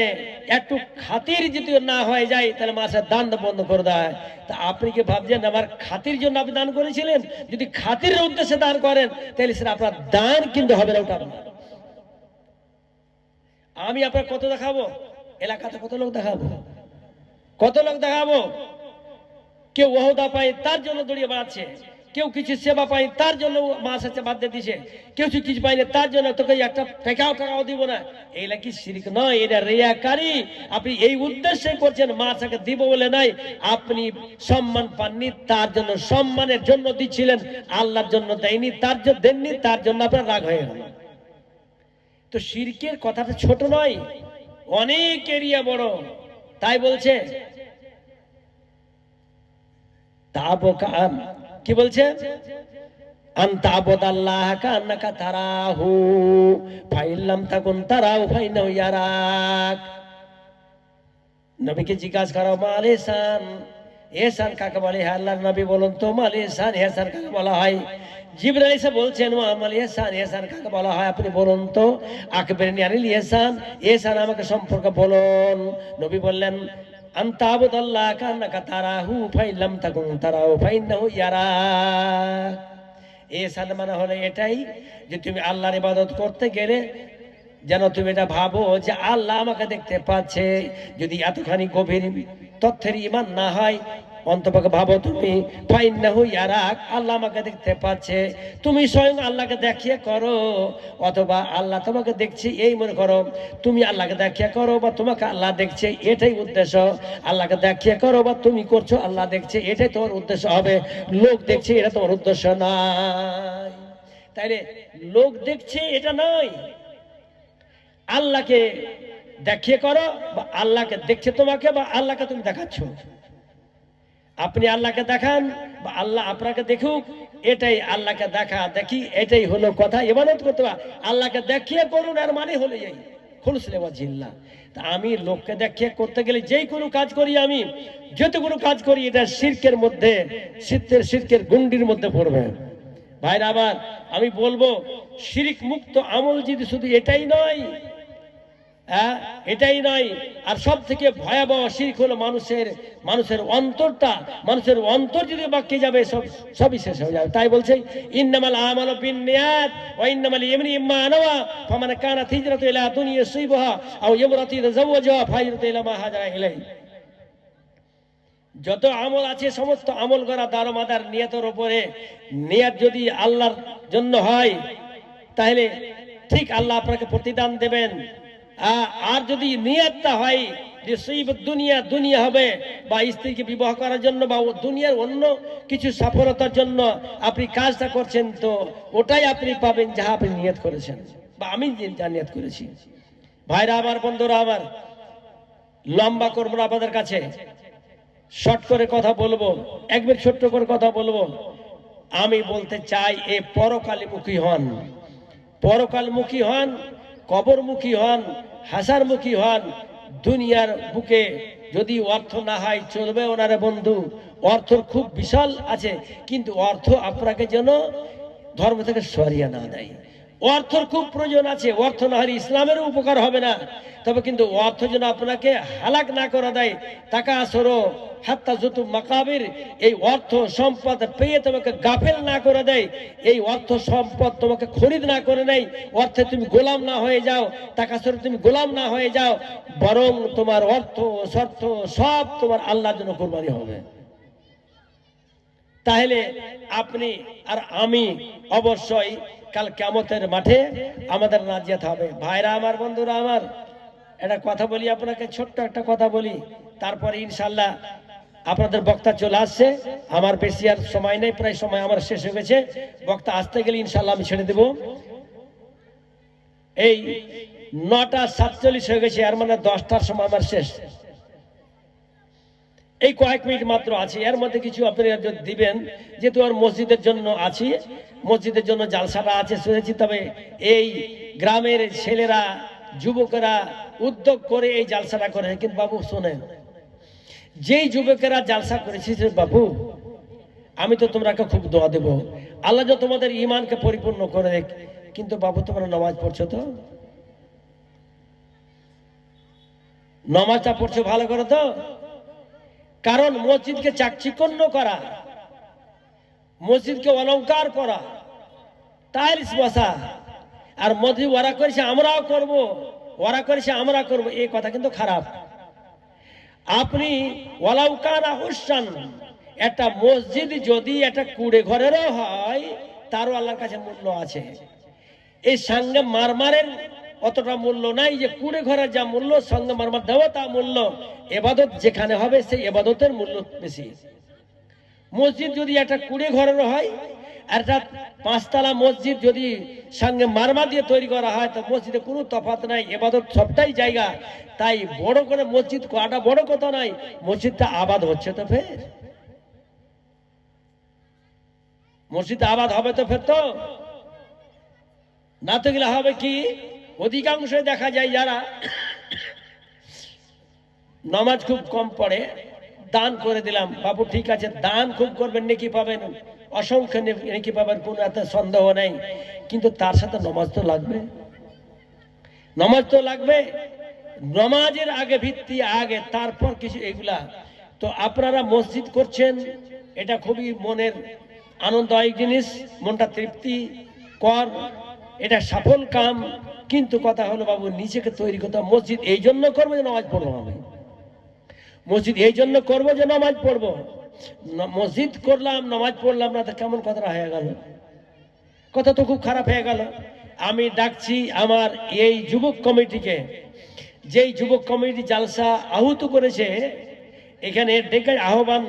একটু খাতির যদি না হয়ে যায়, তাহলে মার সাথে দান বন্ধ করে দেয়। তা আপনি কি ভাবছেন আমার খাতির জন্য আপনি দান করেছিলেন? যদি খাতিরের উদ্দেশ্যে দান করেন, তাহলে সেটা আপনার দান কিন্তু হবে না, ওটা আপনার। আমি আপনার কত দেখাবো, এলাকাতে কত লোক দেখাবো, কেউ ওহদা পায় তার জন্য দৌড়িয়ে বেড়াচ্ছে, কেউ কিছু সেবা পায় তার জন্য মাস আছে বাদ দিয়ে দিছে, কেউ কিছু পায়নি তার জন্য তোকে একটা টাকাও দিব না। এইটা কি শিরক নয়? এটা রিয়াকারী। আপনি এই উদ্দেশ্যে করছেন, মাছকে দিব বলে নাই, আপনি সম্মান পাননি, তার জন্য সম্মানের জন্য দিচ্ছিলেন, আল্লাহর জন্য দেয়নি, তার জন্য দেননি, তার জন্য আপনার রাগ হয়ে গেল। তো শিরকের কথাটা ছোট নয়, অনেক এরিয়া বড়। তাই বলছে কি বলছে, নবীকে জিজ্ঞাসা করা, মাল এহসান, এহসান কাকে বলে? হ্যাঁ আল্লাহর নবী বলুন তো, মাল এহসান, এহসান কাকে বলা হয়? জিবরাইল এসে বলছেন, মাল এহসান, এহসান কাকে বলা হয় আপনি বলুন তো। আকবিরনি আনিল এহসান, এহসান আমাকে সম্পর্কে বলুন। নবী বললেন, আনতা আবুদাল্লাহ কান্নাকা তারাহু ফাইলাম তাকুন তারাহু ফাইন্নাহু ইয়ারাক। এহসান মানে হলো এটাই যে তুমি আল্লাহর ইবাদত করতে গেলে যেন তুমি এটা ভাবো যে আল্লাহ আমাকে দেখতে পাচ্ছে। যদি এতখানি গভীর তথ্যের ঈমান না হয়, অন্তপক্ষে ভাবো তুমি ফাইন্নাহু ইয়ারাক, আল্লাহ আমাকে দেখতে পাচ্ছে। তুমি স্বয়ং আল্লাহকে দেখিয়ে করো, অথবা আল্লাহ তোমাকে দেখছে এই মনে করো। তুমি আল্লাহকে দেখিয়ে করো বা তোমাকে আল্লাহ দেখছে, এটাই উদ্দেশ্য। আল্লাহকে দেখিয়ে করো বা তুমি করছো আল্লাহ দেখছে, এটাই তোমার উদ্দেশ্য হবে। লোক দেখছে এটা তোমার উদ্দেশ্য নয়। তাইলে লোক দেখছে এটা নয়, আল্লাহকে দেখিয়ে করো বা আল্লাহকে দেখছে তোমাকে বা আল্লাহকে তুমি দেখাচ্ছ। আপনি আল্লাহকে দেখান বা আল্লাহ আপনাকে দেখুক, এটাই আল্লাহকে দেখা দেখি, এটাই হলো কথা। ইবাদত করতে হবে আল্লাহকে দেখিয়ে করুন, আর মানে হলো এই খুলসলে ওয়াজিল্লাহ। তা আমি লোককে দেখিয়ে করতে গেলে যেই কোনো কাজ করি, আমি যতগুলো কাজ করি, এটা শিরকের মধ্যে, শিরকের গুন্ডির মধ্যে পড়বে। ভাইরা আবার আমি বলবো, শিরক মুক্ত আমল যদি শুধু এটাই নয়, এটাই নয়, আর সব থেকে ভয়াবহ শিরক হলো মানুষের অন্তরটা। মানুষের অন্তর যদি বাক্যে যাবে, সবই শেষ হয়ে যাবে। তাই বলছে, ইন্নামাল আমালু বিন্নিয়াত ওয়া ইন্নামাল ইম্মা আনওয়া ফামান কানাত হিজরাতু ইলা দুনিয়া ইউসিবুহা আও ইমরাতিন যাওয়াজুহা ফাহিজরাতু ইলা মা হাজারা ইলাইহি। যত আমল আছে সমস্ত আমল করা দারোমাদার নিয়তের উপরে। নিয়ত যদি আল্লাহর জন্য হয়, তাহলে ঠিক আল্লাহ আপনাকে প্রতিদান দেবেন। আর যদি নিয়তটা হয় যে দুনিয়া হবে, বা স্ত্রীকে বিবাহ করার জন্য বা দুনিয়ার অন্য কিছু সফলতার জন্য আপনি কাজটা করছেন, তো ওটাই আপনি পাবেন যাহা আপনি নিয়ত করেছেন বা আমি যা নিয়ত করেছি। ভাইরা আমার, বন্ধুরা আমার, লম্বা করবো না আপনাদের কাছে, শর্ট করে কথা বলবো, একবার ছোট্ট করে কথা বলবো। আমি বলতে চাই, এ পরকালমুখী হন, কবরমুখী হন, হাসারমুখী হন। দুনিয়ার বুকে যদি অর্থ না হয় চলবে ওনারে বন্ধু, অর্থ খুব বিশাল আছে, কিন্তু অর্থ আপনাকে যেন ধর্ম থেকে সরিয়ে না দেয়। অর্থর খুব প্রয়োজন আছে, অর্থ না হলে ইসলামের উপকার হবে না। তবে কিন্তু অর্থ যেন আপনাকে হালাক না করে দেয়। টাকা আসরো হাত্তা যতু মাকাবির, এই অর্থ সম্পদ পেয়ে তোমাকে গাফেল না করে দেয়, এই অর্থ সম্পদ তোমাকে খরিদ না করে নেয়, অর্থে তুমি গোলাম না হয়ে যাও, টাকা সরে তুমি গোলাম না হয়ে যাও, বরং তোমার অর্থ শর্ত সব তোমার আল্লাহর জন্য কুরবানি হবে। তাহলে আপনি আর আমি অবশ্যই কাল কিয়ামতের মাঠে আমাদের নাজিয়াত হবে। ভাইরা আমার, বন্ধুরা আমার, একটা কথা বলি আপনাকে, ছোট্ট একটা কথা বলি, তারপরে ইনশাআল্লাহ আপনাদের বক্তা চলে আসছে। আমার বেশি আর সময় নেই, প্রায় সময় আমার শেষ হয়ে গেছে। বক্তা আসতে গেলে ইনশাআল্লাহ আমি ছেড়ে দেব। এই 9:47 হয়ে গেছে, আর মানে 10টার সময় আমার শেষ। এই কয়েক মিনিট মাত্র আছে, এর মধ্যে কিছু আপনারা যদি দিবেন, যেহেতু আর মসজিদের জন্য আছি, মসজিদের জন্য জালসাটা আছে শুনেছি। তবে এই গ্রামের ছেলেরা, যুবকেরা উদ্যোগ করে এই জালসাটা করে। কিন্তু বাবু শোনেন, যেই যুবকেরা জালসা করেছিস বাবু, আমি তো তোমরাকে খুব দোয়া দেব, আল্লাহ যে তোমাদের ঈমানকে পরিপূর্ণ করে দেখ। কিন্তু বাবু তোমরা নামাজ পড়ছো তো? নামাজটা পড়ছো ভালো করে তো? কারণ মসজিদকে চাকচিক্য করা, মসজিদকে অলংকার করা, টাইলস বসা, আর মসজিদ ওরা করেছে আমরাও করব, ওরা করেছে আমরা করব, এই কথা কিন্তু খারাপ। আপনি ওয়ালাউকানা হুসান, একটা মসজিদ যদি একটা কুড়ে ঘরেরও হয়, তারও আল্লাহর কাছে মূল্য আছে। এই সঙ্গে মারমারের অতটা মূল্য নাই যে কুড়ে ঘরের যা মূল্য, সঙ্গে মারমার দেওয়া তা মূল্য। এবাদত যেখানে হবে সেই এবাদতের মূল্য বেশি। মসজিদ যদি একটা কুড়ে ঘরের হয়, আর একটা 5তলা মসজিদ যদি সঙ্গে মারমা দিয়ে তৈরি করা হয়, তো মসজিদে কোনো তফাৎ নাই, এবাদত সবটাই জায়গা। তাই বড় করে মসজিদ করাটা বড় কথা নাই, মসজিদটা আবাদ হচ্ছে তো ফের, মসজিদ আবাদ হবে তো ফের, তো না তো গেলে হবে কি? অধিকাংশ দেখা যায় যারা নামাজ খুব কম পড়ে, দান করে দিলাম, বাবু ঠিক আছে, দান খুব করবেন, নেকি পাবেন, অসংখ্য নেকি পাবেন, কোনো এত সন্দেহ নেই। কিন্তু তার সাথে নামাজ তো লাগবে, নামাজ তো লাগবে। নামাজের আগে ভিত্তি আগে, তারপর কিছু এগুলা। তো আপনারা মসজিদ করছেন, এটা খুবই মনের আনন্দদায়ক জিনিস, মনটা তৃপ্তি কর, এটা সফল কাম। কিন্তু কথা হলো বাবু, নিজেকে তৈরি করতে হবে। মসজিদ এই জন্য করবো যে নামাজ পড়বো আমি, মসজিদ এই জন্য করবো যে নামাজ পড়বো। মসজিদ করলাম, নামাজ পড়লাম না, তো কেমন কথাটা হয়ে গেল? কথা তো খুব খারাপ হয়ে গেল। আমি ডাকছি আমার এই যুবক কমিটিকে, যেই যুবক কমিটি জালসা আহুত করেছে, এখানে ডেকে আহ্বান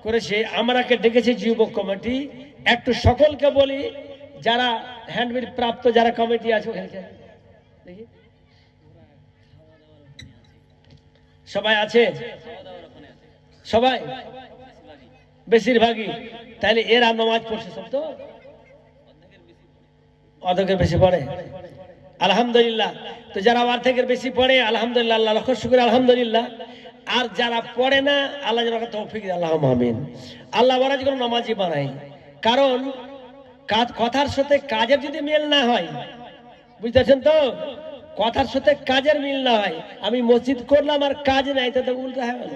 করেছে, আমরাকে ডেকেছে যুবক কমিটি। একটু সকলকে বলি, যারা হ্যান্ডবিল প্রাপ্ত যারা কমিটি আছে, দেখি সবাই আছে, সবাই বেশিরভাগই। তাহলে এরা নামাজ পড়ছে সব, তো অর্ধেকের বেশি পড়ে, আলহামদুলিল্লাহ। তো যারা অর্ধেকের বেশি পড়ে, আলহামদুলিল্লাহ, আল্লাহ লক্ষ শুকর, আলহামদুলিল্লাহ। আর যারা পড়ে না, আল্লাহ যেন তৌফিক দেয়, আল্লাহুম্মা আমিন। আল্লাহ ওরা যেন নামাজি বানাই। কারণ কথার সাথে কাজের যদি মিল না হয়, বুঝতেছেন তো, কথার সাথে কাজের মিল না হয়, আমি মসজিদ করলাম আর কাজ নাই, তাতে উল্টা হয়ে গেল।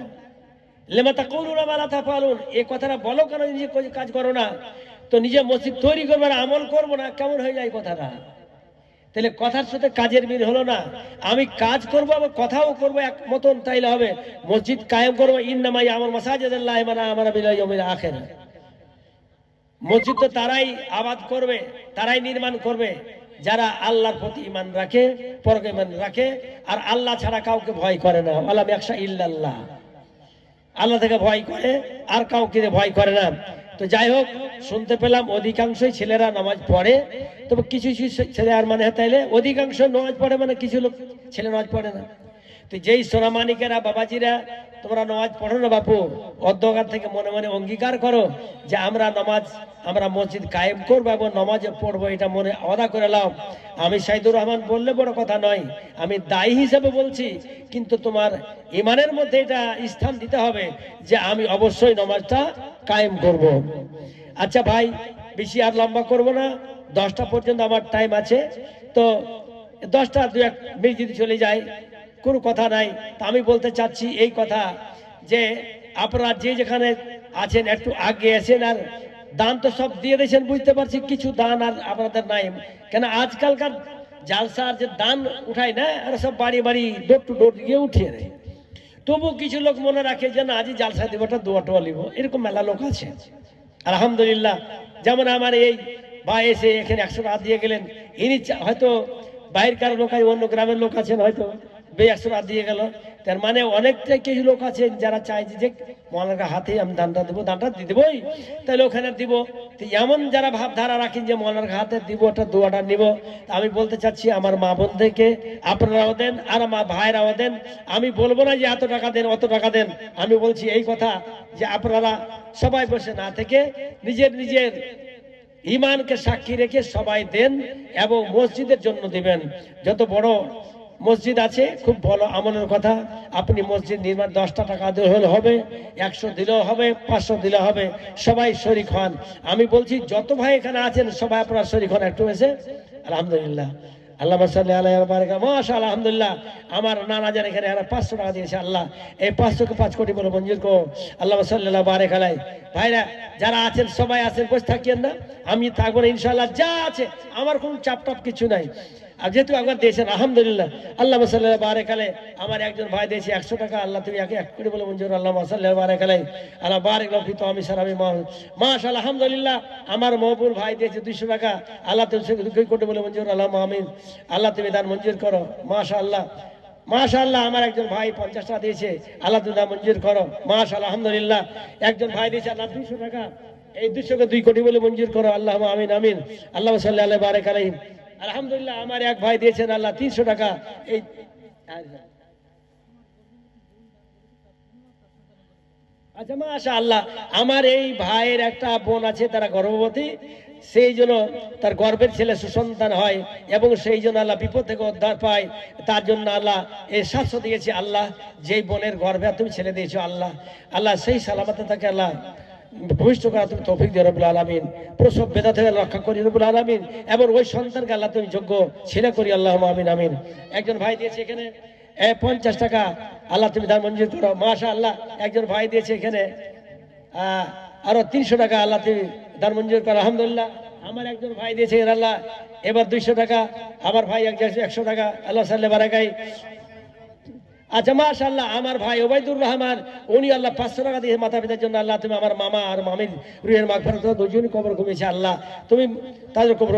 লেমা তাকুলুনা মা লা তাফআলুন, এই কথাটা বলো কেন, নিজে কাজ করো না? তো নিজে মসজিদ তৈরি করবো আর আমল করবো না, কেমন হয়ে যায় কথাটা? তাহলে কথার সাথে কাজের মিল হলো না। আমি কাজ করবো, আবার কথাও করবো এক মতন, তাইলে হবে। মসজিদ কায়েম করবো, ইন্নামা ইয়ামুরু মাসাজিদাল্লাহি মান আমানা বিল ইয়াউমিল আখির। মসজিদ তো তারাই আবাদ করবে, তারাই নির্মাণ করবে যারা আল্লাহর প্রতি ঈমান রাখে, পরকে ঈমান রাখে, আর আল্লাহ ছাড়া কাউকে ভয় করে না। আল্লাহ ইয়াখশা ইল্লাল্লাহ, আল্লাহ থেকে ভয় করে, আর কাউকে ভয় করে না। তো যাই হোক, শুনতে পেলাম অধিকাংশই ছেলেরা নামাজ পড়ে, তবে কিছু কিছু ছেলে আর মানে তাইলে অধিকাংশ নামাজ পড়ে, মানে কিছু লোক ছেলে নামাজ পড়ে না। তো যেই সোনামানিকেরা, বাবাজিরা, তোমরা নামাজ পড়ো না বাপু, অধ্যকার থেকে মনে মনে অঙ্গীকার করো যে আমরা মসজিদ কায়েম করবো এবং নামাজে পড়বো, এটা মনে ওয়াদা করে নাও। আমি সাইদুর রহমান বললে বড় কথা নয়, আমি দায়ী হিসেবে বলছি, কিন্তু তোমার ইমানের মধ্যে এটা স্থান দিতে হবে যে আমি অবশ্যই নামাজটা কায়েম করব। আচ্ছা ভাই, বেশি আর লম্বা করব না, 10টা পর্যন্ত আমার টাইম আছে। তো 10টা 2-1 মিনিট যদি চলে যায় কোনো কথা নাই। তা আমি বলতে চাচ্ছি এই কথা যে আপনারা যে যেখানে আছেন একটু আগে এসেন। আর দান তো সব দিয়ে দিয়েছেন, বুঝতে পারছি কিছু দান আর আপনাদের নাই, কেন আজকালকার জালসার যে দান উঠায় না, আর সব বাড়ি বাড়ি ডোর টু ডোর গিয়ে উঠিয়ে নেয়। তবু কিছু লোক মনে রাখে যে না আজই জালসা দেবটা দোয়া টোয়া লিব, এরকম মেলা লোক আছে আলহামদুলিল্লাহ। যেমন আমার এই ভাই এসে এখানে 100 টাকা দিয়ে গেলেন, ইনি হয়তো বাইরের লোক আছে, অন্য গ্রামের লোক আছেন, হয়তো 100 টাকা দিয়ে গেল। তার মানে অনেকটাই কিছু লোক আছে যারা চায় যে মৌলানার হাতে আমি দানটা দেবো, দানটা দিয়ে দেবোই, তাহলে ওখানে দিব। তো এমন যারা ভাবধারা রাখেন যে মৌলানার হাতে দিব, ওটা দোয়াটা নিব, আমি বলতে চাচ্ছি আমার মা বোনদেরকে আপনারাও দেন আর আমার ভাইরাও দেন। আমি বলবো না যে এত টাকা দেন অত টাকা দেন, আমি বলছি এই কথা যে আপনারা সবাই বসে না থেকে নিজের নিজের ইমানকে সাক্ষী রেখে সবাই দেন এবং মসজিদের জন্য দিবেন। যত বড় মসজিদ আছে খুব ভালো আমলের কথা, আপনি মসজিদ নির্মাণ 10টা টাকা দিলে হবে, 100 দিলেও হবে, 500 দিলে হবে, সবাই শরীক হন। আমি বলছি যত ভাই এখানে আছেন সবাই আপনারা শরীক হন একটু এসে। আলহামদুলিল্লাহ, আল্লাহ মাশাআল্লাহ, আলহামদুলিল্লাহ। আমার নানা জান এখানে 500 টাকা দিয়েছে, আল্লাহ এই 500কে 5 কোটি বলে মঞ্জুর করো। আল্লাহ সাল্লাল্লাহু বারেক আলাই। ভাইরা যারা আছেন সবাই আছেন, বসে থাকেন না, আমি থাকবো না ইনশাআল্লাহ। যা আছে আমার কোনো চাপ টাপ কিছু নাই। আর যেহেতু একবার দিয়েছেন আলহামদুলিল্লাহ, আল্লাহ সাল্লাল্লাহু বারেক আলাই। আমার একজন ভাই দিয়েছে 100 টাকা, আল্লাহ তুমি একে 1 কোটি বলে মঞ্জুর। আল্লাহ সাল্লাল্লাহু বারেক আলাই, আল্লাহ বারেক লাহু ফি আমি সারামি মাশাআল্লাহ, আলহামদুলিল্লাহ। আমার মহবুল ভাই দিয়েছে 200 টাকা, আল্লাহ তুমি 2 কোটি বলে মঞ্জুর। আল্লাহ আমিন, আল্লাহ তুমি দান মঞ্জুর করো। মাশাআল্লাহ মাশাআল্লাহ। আমার একজন ভাই 50 টাকা দিয়েছে, আল্লাহ তুমি দান মঞ্জুর করো। মাশাআল্লাহ, আলহামদুলিল্লাহ। একজন ভাই দিয়েছে আল্লাহ 200 টাকা, এই 200কে 2 কোটি বলে মঞ্জুর করো। আল্লাহ আমিন আমিন, আল্লাহ সাল্লাল্লাহু বারেক আলাইহি। আলহামদুলিল্লাহ। আমার এক ভাই দিয়েছেন আল্লাহ 300 টাকা। এই আচ্ছা মাশাআল্লাহ, আমার এই ভাইয়ের একটা বোন আছে, তারা গর্ভবতী, সেই জন্য তার গর্ভের ছেলে সুসন্তান হয় এবং সেই জন্য আল্লাহ বিপদ থেকে উদ্ধার পায়, তার জন্য আল্লাহ এই 700 দিয়েছে। আল্লাহ যেই বোনের গর্ভে তুমি ছেলে দিয়েছো, আল্লাহ আল্লাহ সেই সালামতে থাকে আল্লাহ ভবিষ্য করা তুমি তৌফিক দিও রব্বুল আলামিন, প্রসব বেদা থেকে রক্ষা করি রব্বুল আলামিন, এবং ওই সন্তানকে আল্লাহ তুমি যোগ্য ছেলে করি। আল্লাহ আমিন আমিন। একজন ভাই দিয়েছে এখানে 50 টাকা, আল্লাহ তুমি দান মঞ্জুর করো। মাশাআল্লাহ। একজন ভাই দিয়েছে এখানে আরো 300 টাকা, আল্লাহ তুমি দান মঞ্জুর করো। আলহামদুলিল্লাহ। আমার একজন ভাই দিয়েছে আল্লাহ এবার 200 টাকা, আমার ভাই 100 টাকা, আল্লাহ সাল্লাল্লাহু বারাকাই। আচ্ছা মাশাআল্লাহ। আমার ভাই ওবাইদুর রহমান, উনি আল্লাহ 500 টাকা দিয়ে মাতা পিতার জন্য, আল্লাহ তুমি আমার মামা আর মামির রুহের মাগফিরাত করো, দুজনই কবর কমেছে, আল্লাহ তুমি তাদের কবর।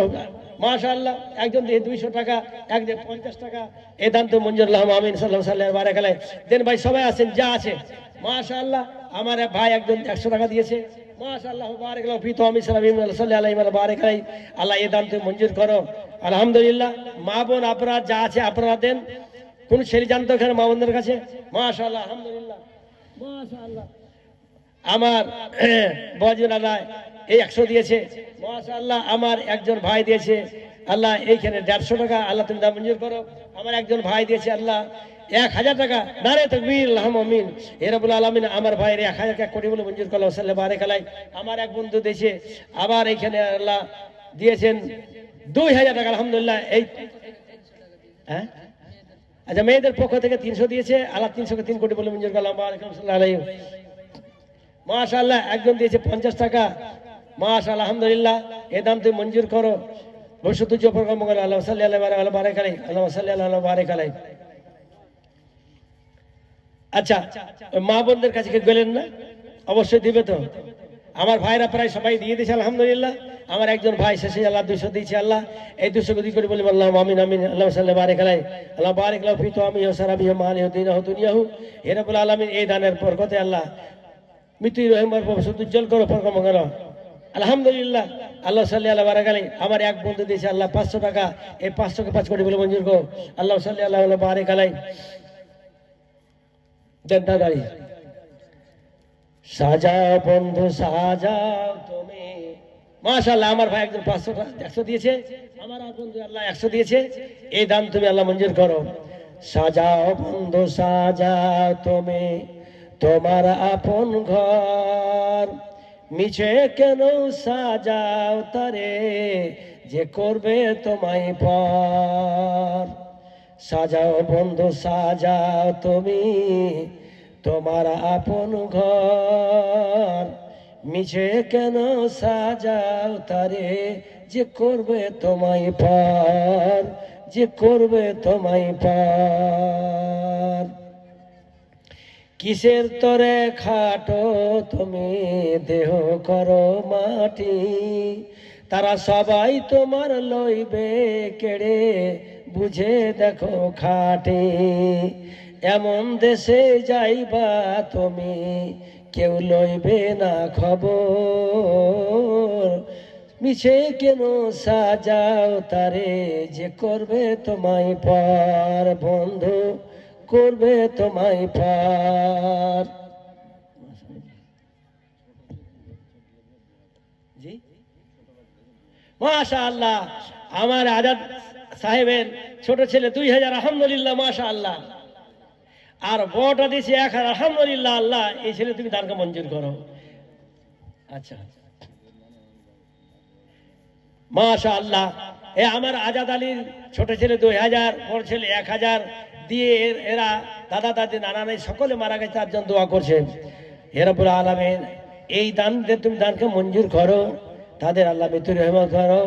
মাশাআল্লাহ। একজন দিয়ে 200 টাকা, এক দিয়ে 50 টাকা, এই দান তো মঞ্জুর। আল্লাহ আমিন, সাল্লাল্লাহু আলাইহি বারাক আলাই। দেন ভাই সবাই আছেন, যা আছে মাশাআল্লাহ। আমার এক ভাই একজন 100 টাকা দিয়েছে, মাশাআল্লাহ বারাক লাহু ফি আমি সাল্লাল্লাহু আলাইহি বারাক আলাই। আল্লাহ এই দান তুমি মঞ্জুর করো। আলহামদুলিল্লাহ। মা বোন আপনারা যা আছে আপনারা দেন। কোন ছেলে জানতো এখানে মা বোনদের কাছে? মাশাআল্লাহ, আলহামদুলিল্লাহ, মাশাআল্লাহ। আমার বজন আল্লাহ এই 100 দিয়েছে, মাশাআল্লাহ। আমার একজন ভাই দিয়েছে আল্লাহ এইখানে 150 টাকা, আল্লাহ তুমি দান মঞ্জুর করো। আমার একজন ভাই দিয়েছে আল্লাহ 1000 টাকা, নারে তাকবীর, আল্লাহ আমিন হে রব্বুল আলামিন। আমার ভাইয়ের 1000 টাকা কোটি বলে মঞ্জুর করলো, সাল্লাল্লাহু বারাক আলাই। আমার এক বন্ধু দিয়েছে আবার এইখানে আল্লাহ দিয়েছেন 2000 টাকা, আলহামদুলিল্লাহ। এই হ্যাঁ আচ্ছা, মেয়েদের পক্ষ থেকে 300 দিয়েছে, আল্লাহ 300কে 3 কোটি বলে মঞ্জুর করলাম। মাশাআল্লাহ। একজন দিয়েছে 50 টাকা, মাশাআল্লাহ, আলহামদুলিল্লাহ। এই দাম তুমি মঞ্জুর করো, ভবিষ্যৎ উজ্জ্বল মঙ্গল। আল্লাহ সাল্লাল্লাহু বারাক আলাইহি, আল্লাহ সাল্লাল্লাহু বারাক আলাইহি। আচ্ছা, মা বোনদের কাছে গেলেন না? অবশ্যই দিবে তো। আমার ভাইরা প্রায় সবাই দিয়ে দিয়েছে, আলহামদুলিল্লাহ। আমার একজন ভাই শেষে আল্লাহ 200 দিয়েছে, আল্লাহ এই 200 কে করে বলি আল্লাহ আমিন আমিন, আল্লাহ সাল্লাল্লাহু বারাক আলাইহি, আল্লাহ বারাক লাহু ফি আমি সারাবি মালিহি দিনাহু দুনিয়াহু। হে রব্বুল আলামিন, এই দানের বরকতে আল্লাহ মৃত্যু রহমার ভবিষ্যৎ উজ্জ্বল করো, ফরকা মঙ্গল। আলহামদুলিল্লাহ, আল্লাহ সাল্লাল্লাহু বারাক আলাইহি। আমার এক বন্ধু দিয়েছে আল্লাহ 500 টাকা, এই 500কে 5 কোটি বলে মঞ্জুর করো, আল্লাহ সাল্লাল্লাহু বারাক আলাইহি। দেন দাঁড়াই সাজাও বন্ধু সাজাও তুমি, মাশাআল্লাহ। আমার ভাই একজন 100 দিয়েছে, আমার বন্ধু আল্লাহ 100 দিয়েছে, এই দান তুমি আল্লাহ মঞ্জুর করো। সাজাও বন্ধু সাজাও তুমি তোমার আপন ঘর, মিছে কেন সাজাও তারে যে করবে তোমায় পর। সাজাও বন্ধু সাজাও তুমি তোমার আপন ঘর, মিছে কেন সাজাও তারে যে করবে তোমায় পর, যে করবে তোমায় পর। কিসের তরে খাটো তুমি দেহ করো মাটি, তারা সবাই তোমার লইবে কেড়ে বুঝে দেখো খাটে। এমন দেশে যাইবা তুমি কেউ লইবে না খবর, মিছে কেন সাজাও তারে যে করবে তোমায় পার। বন্ধু করবে তোমায় পার। জি মাশাআল্লাহ, আমার আজাদ সাহেবের ছোট ছেলে 2000, আলহামদুলিল্লাহ মাশাআল্লাহ। আর বড়টা দিয়েছে 1000, আলহামদুলিল্লাহ। আল্লাহ এই ছেলে তুমি দানকে মঞ্জুর করো। আচ্ছা মাশাআল্লাহ। এ আমার আজাদ আলীর ছোট ছেলে 2000, বড় ছেলে 1000 দিয়ে এরা দাদা দাদি নানা নাই সকলে মারা গেছে, 4 জন দোয়া করছে। হে রব্বুল আলামিন এই দানদের তুমি দানকে মঞ্জুর করো, তাদের আল্লাহ মৃত্যু রহমত করো।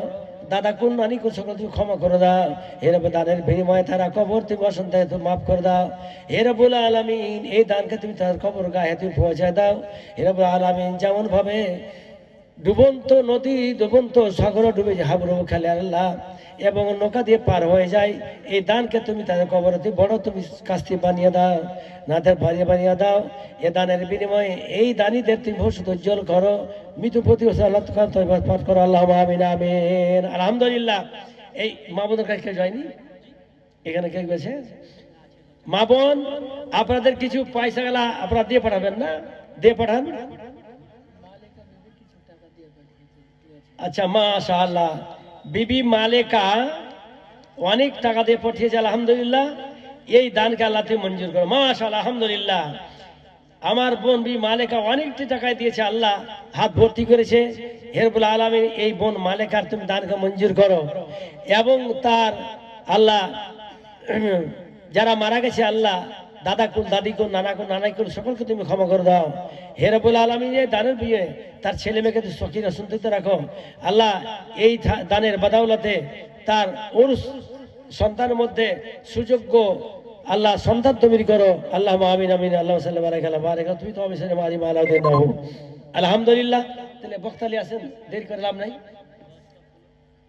দাদা কোন নানি কোন সকল তুমি ক্ষমা করে দাও। হে রব্বুল দানের বিনিময়ে তারা কবর তুমি বসন্ত তুমি মাফ করে দাও। হে রব্বুল আলামিন এই দানকে তুমি তার কবর গায়ে তুমি পৌঁছায় দাও। হে রব্বুল আলামিন যেমন ভাবে ডুবন্ত নদী ডুবন্ত সাগর ডুবে হাবুডুবু খেলে আল্লাহ এবং নৌকা দিয়ে পার হয়ে যায়, এই দানকে তুমি তাদের কবরতে বড় তুমি কাস্তি বানিয়ে দাও, নাদের বানিয়ে বানিয়ে দাও। এ দানের বিনিময়ে এই দানীদের তুমি ভবিষ্যৎ উজ্জ্বল করো, মৃত্যু প্রতি আল্লাহ পাঠ করো। আল্লাহ আমিন আমিন। আলহামদুলিল্লাহ। এই মা বোনের কাছে কেউ যায়নি? এখানে কে গেছে? মা বোন আপনাদের কিছু পয়সা গেলা আপনারা দিয়ে পাঠাবেন না? দিয়ে পাঠান। আচ্ছা মাশাআল্লাহ, বিবি মালেকা অনেক টাকা দিয়ে পাঠিয়েছে, আলহামদুলিল্লাহ। এই দানকে আল্লাহ তুমি মঞ্জুর করো মাশাআল্লাহ, আলহামদুলিল্লাহ। আমার বোন বি মালেকা অনেকটি টাকায় দিয়েছে, আল্লাহ হাত ভর্তি করেছে। হে রব্বুল আলামিন এই বোন মালেকার তুমি দানকে মঞ্জুর করো এবং তার আল্লাহ যারা মারা গেছে আল্লাহ দাদা কোন দাদি কোন নানা কোন নানাই কোন সকলকে তুমি ক্ষমা করে দাও। হে রব্বুল আলামিন এই দানের বিয়ে তার ছেলে মেয়েকে তুমি সকিনা শুনতে রাখো আল্লাহ। এই দানের বাদাউলাতে তার ওরস সন্তানের মধ্যে সুযোগ্য আল্লাহ সন্তান তুমি করো। আল্লাহ আমিন আমিন। আল্লাহ সাল্লাল্লাহু আলাইহি ওয়া সাল্লাম। তুমি তো আমি সাথে মারি মালাও দেন দাও। আলহামদুলিল্লাহ। তাহলে বক্তালি আছেন, দেরি করে লাভ নাই।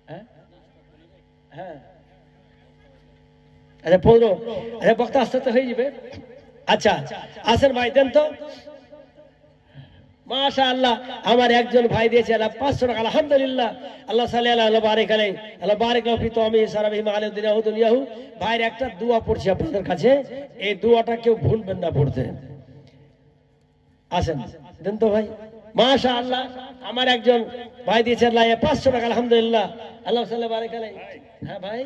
হ্যাঁ হ্যাঁ আচ্ছা 15। আচ্ছা বক্তা আস্তে আস্তে হয়ে যাবে। আচ্ছা আসেন ভাই দেন তো। মাশাআল্লাহ আমার একজন ভাই দিয়েছে আল্লাহ 500 টাকা, আলহামদুলিল্লাহ। আল্লাহ সাল্লাল্লাহু আলাইহি বারিক আলাইহি। আল্লাহ বারিক লাহু ফি তামি সারাবি মাআলিদ্দিন দুনিয়াহু। ভাইয়ের একটা দোয়া পড়ছি আপনাদের কাছে, এই দোয়াটা কেউ ভুলবেন না পড়তে। আসেন দেন তো ভাই। মাশাআল্লাহ আমার একজন ভাই দিয়েছে আল্লাহ 500 টাকা, আলহামদুলিল্লাহ। আল্লাহ সাল্লাল্লাহু বারিক আলাইহি। হ্যাঁ ভাই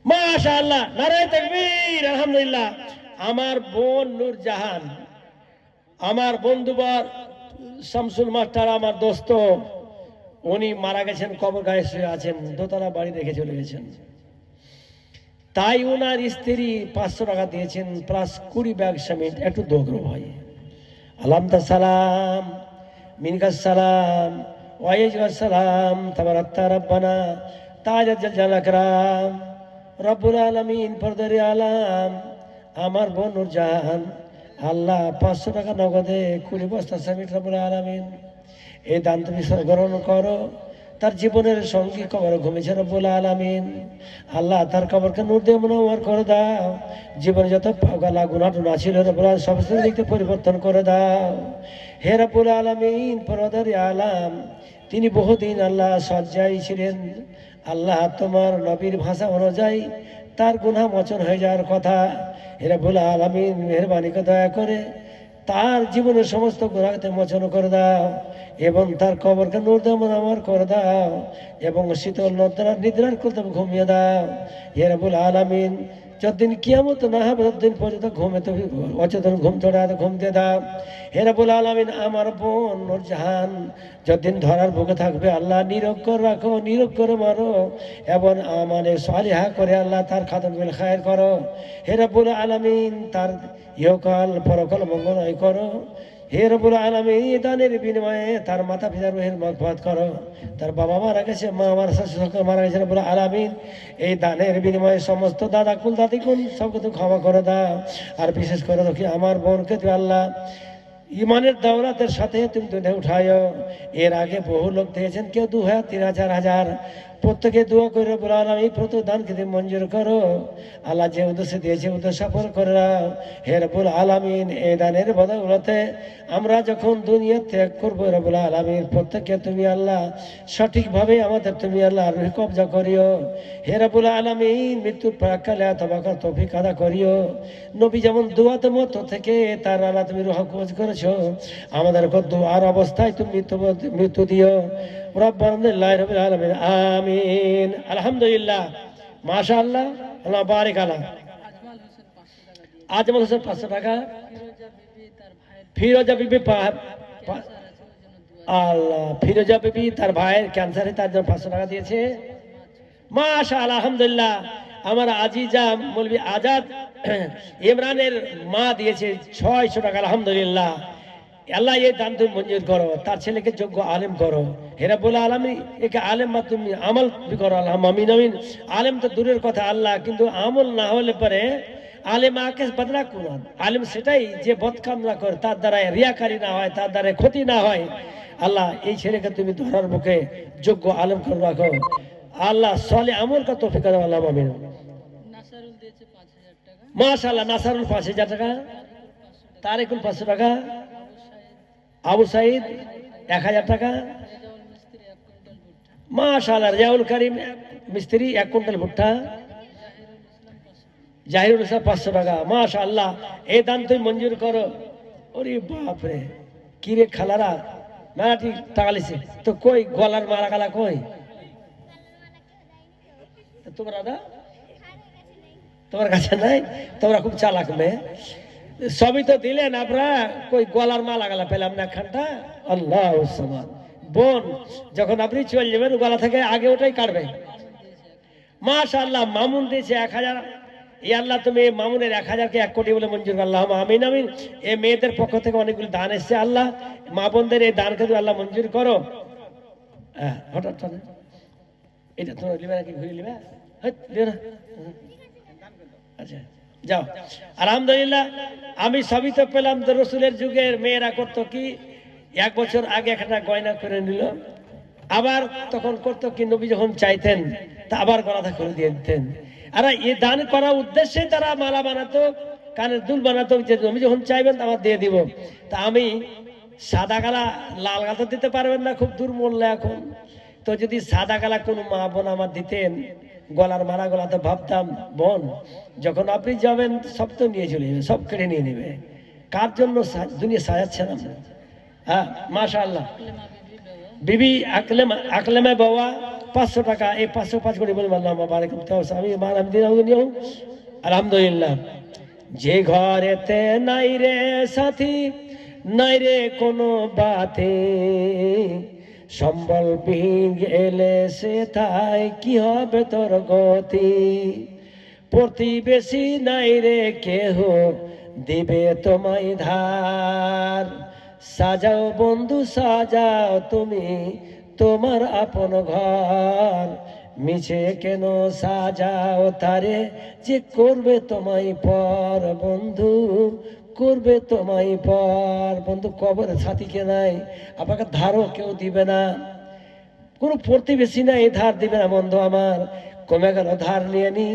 মাশাআল্লাহ, নারায়ে তাকবীর, আলহামদুলিল্লাহ। আমার বোন নূর জাহান, আমার বন্ধুবর শামসুল মাস্টার, আমার দোস্ত, উনি মারা গেছেন, কবর গায়ে শুয়ে আছেন, দোতলা বাড়ি রেখে চলে গেছেন। তাই ওনার স্ত্রী 500 টাকা দিয়েছেন প্লাস 20 ব্যাগ সিমেন্ট। একটু দোগ্র ভাই। আলামতা সালাম মিনকাস সালাম ওয়াইজুস সালাম তাবারাকতা রব্বানা তাজাজ্জাল জালাকরাম রব্বুল আলামিন পরদারি আলাম। আমার বোন নূর জাহান আল্লাহ 500 টাকা নগদে 20 বস্তা সিমেন্ট রব্বুল আলামিন এই দান তুমি গ্রহণ করো। তার জীবনের সঙ্গী কবর ঘুমেছে রব্বুল আলামিন। আল্লাহ তার কবরকে নূর দিয়ে মুনওয়ার করে দাও। জীবনে যত পাগলা গুনাহ টুনা ছিল রব্বুল আলামিন সব দিকতে পরিবর্তন করে দাও। হে রব্বুল আলামিন পরদারি আলাম, তিনি বহুদিন আল্লাহ শয্যায় ছিলেন। আল্লাহ তোমার নবীর ভাষা অনুযায়ী তার গুনাহ মোচন হয়ে যাওয়ার কথা। হে রব্বুল আলামিন মেহেরবানি করে দয়া করে তার জীবনের সমস্ত গুনাহকে মোচন করে দাও এবং তার কবরকে নূর দিয়ে মুনওয়ার করে দাও এবং শীতল নিদ্রার করতে ঘুমিয়ে দাও। হে রব্বুল আলামিন যতদিন কিয়ামত না হবে ততদিন পর্যন্ত ঘুমেতে অচেতন ঘুম চড়ে ঘুম দিয়ে দাও। হে রাব্বুল আলামিন, আমার বোন নূরজাহান যতদিন ধরার বুকে থাকবে আল্লাহ নিরক্ষর রাখো, নিরক্ষর মারো, এবং আমাদের সালিহা করে আল্লাহ তার খাতম বিল খায়ের করো। হে রাব্বুল আলামিন, তার ইহকাল পরকাল মঙ্গলময় করো। হে রাব্বুল আলামিন, দানের বিনিময়ে তার মাতা পিতার রুহের মাগফিরাত করো। তার বাবা মারা গেছে, মা মারা গেছে, সকল মারা গেছে। রাব্বুল আলামিন, এই দানের বিনিময়ে সমস্ত দাদা কুল দাদি কুল সবকে তুমি ক্ষমা করে দাও। আর বিশেষ করে দেখি আমার বোনকে তুমি আল্লাহ ইমানের দৌলতের সাথে তুমি দুনিয়া উঠায়ো। এর আগে বহু লোক দিয়েছেন, কেউ 2,000, 3,000, 1,000, প্রত্যেকে দোয়া করে বলার আমি প্রত্যেক দানকে তুমি মঞ্জুর করো। আল্লাহ যে উদ্দেশ্যে দিয়েছে উদ্দেশ্য সফল করে দাও। হে রাব্বুল আলামিন, এই দানের বদৌলতে আমরা যখন দুনিয়া ত্যাগ করবো রাব্বুল আলামিন, প্রত্যেককে তুমি আল্লাহ সঠিকভাবে আমাদের তুমি আল্লাহ রুহ কবজা করিও। হে রাব্বুল আলামিন, মৃত্যুর প্রাক্কালে তওবা তৌফিক আদা করিও। নবী যেমন দোয়াতে মতো থেকে তার আল্লাহ তুমি রুহ কবজ করেছো, আমাদেরকে দোয়ার অবস্থায় তুমি মৃত্যু দিও। রব্বানাল্লাহি রাব্বিল আলামিন, আমিন। আলহামদুলিল্লাহ, মাশাআল্লাহ, আল্লাহ বারিক আলা। আজমল হোসেন 500 টাকা। ফিরোজা বিবি আল্লাহ, ফিরোজা বিবি তার ভাইয়ের ক্যান্সারে, তার জন্য 500 টাকা দিয়েছে। মাশাআল্লাহ, আলহামদুলিল্লাহ। আমার আজিজা মৌলভী আজাদ ইমরানের মা দিয়েছে 600 টাকা। আলহামদুলিল্লাহ। আল্লাহ এই দান তুমি মঞ্জুর করো, তার ছেলেকে যোগ্য আলেম করো। হে রাব্বুল আলামিন, একে আলেম বা তুমি আমল করো। আল্লাহ আমিন আমিন। আলেম তো দূরের কথা আল্লাহ, কিন্তু আমল না হলে পরে আলেম আকে বদলা কোরআন। আলেম সেটাই যে বদকাম না করে, তার দ্বারা রিয়াকারি না হয়, তার দ্বারা ক্ষতি না হয়। আল্লাহ এই ছেলেকে তুমি ধরার বুকে যোগ্য আলেম করে রাখো। আল্লাহ সলে আমল কা তৌফিক দাও। আল্লাহ আমিন। নাসারুল দিয়েছে 5,000 টাকা। মাশাআল্লাহ, নাসারুল 5,000 টাকা। তারিকুল 500 টাকা। আবু সাইদ 1,000 টাকা। রেজাউল মিস্ত্রি 1 কুইন্টাল ভুট্টা। মাশাআল্লাহ, রিয়াউল করিম মিস্ত্রি 1 কুইন্টাল ভুট্টা। জাহিরুল ইসলাম 500 টাকা। মাশাআল্লাহ, এই দান তুমি মঞ্জুর করো। ওরে বাপরে, কি রে খালারা, মারাঠি টাকা লিছে তো কই? গলার মারা গালা কই তোমার? দাদা তোমার কাছে নাই? তোমরা খুব চালাক মেয়ে। সবই তো দিলেন আপনারা, কই গলার মালা গালা পেলাম না একখানটা। আল্লাহ সামান। বোন যখন আপনি চলে যাবেন গলা থেকে আগে ওটাই কাটবে। মাশাআল্লাহ, মামুন দিয়েছে 1,000। এই আল্লাহ তুমি মামুনের 1,000কে 1 কোটি বলে মঞ্জুর করো। আল্লাহ আমিন আমিন। এই মেয়েদের পক্ষ থেকে অনেকগুলো দান এসছে, আল্লাহ মা বোনদের এই দানকে তুমি আল্লাহ মঞ্জুর করো। হঠাৎ এটা তোমার লিবে নাকি? ঘুরে লিবে? আচ্ছা যাও। আলহামদুলিল্লাহ, আমি সবই তো পেলাম। তো রসুলের যুগের মেয়েরা করতো কি, 1 বছর আগে একটা গয়না করে নিল, আবার তখন করতো কি, নবী যখন চাইতেন তা আবার গলাটা করে দিয়ে দিতেন। আর এই দান করার উদ্দেশ্যে তারা মালা বানাতো, কানের দুল বানাতো, যে নবী যখন চাইবেন আমার দিয়ে দিব। তা আমি সাদা গালা, লাল গালা দিতে পারবেন না, খুব দূর মূল্য এখন। তো যদি সাদা গালা কোনো মা বোন আমার দিতেন গলার মালা, গলা তো ভাবতাম বোন যখন আপনি যাবেন সব তো নিয়ে চলে যাবে, সব কেড়ে নিয়ে নেবে। কার জন্য দুনিয়া সাজাচ্ছেন আমরা? হ্যাঁ মাশাআল্লাহ। বিবি আকলেমা বাবা 500 টাকা। এই 505 কোটি বলে আল্লাহ বারিক করতে আমি মারাম দিও। আলহামদুলিল্লাহ। যে ঘরেতে নাই রে সাথী, নাই রে কোনো বাতে, সম্বল গেলে সে তাই কি হবে তোর গতি। প্রতিবেশী নাই রে কেহ দিবে তোমায় ধার, সাজাও বন্ধু সাজাও তুমি তোমার আপন ঘর। মিছে কেন সাজাও তারে যে করবে তোমায় পর, বন্ধু করবে তোমায় পর। বন্ধু কবরে সাথীকে নাই, আপনাকে ধারও কেউ দিবে না, কোনো প্রতিবেশী নাই ধার দিবে না। বন্ধু আমার কমে গেল ধার নিয়ে নি,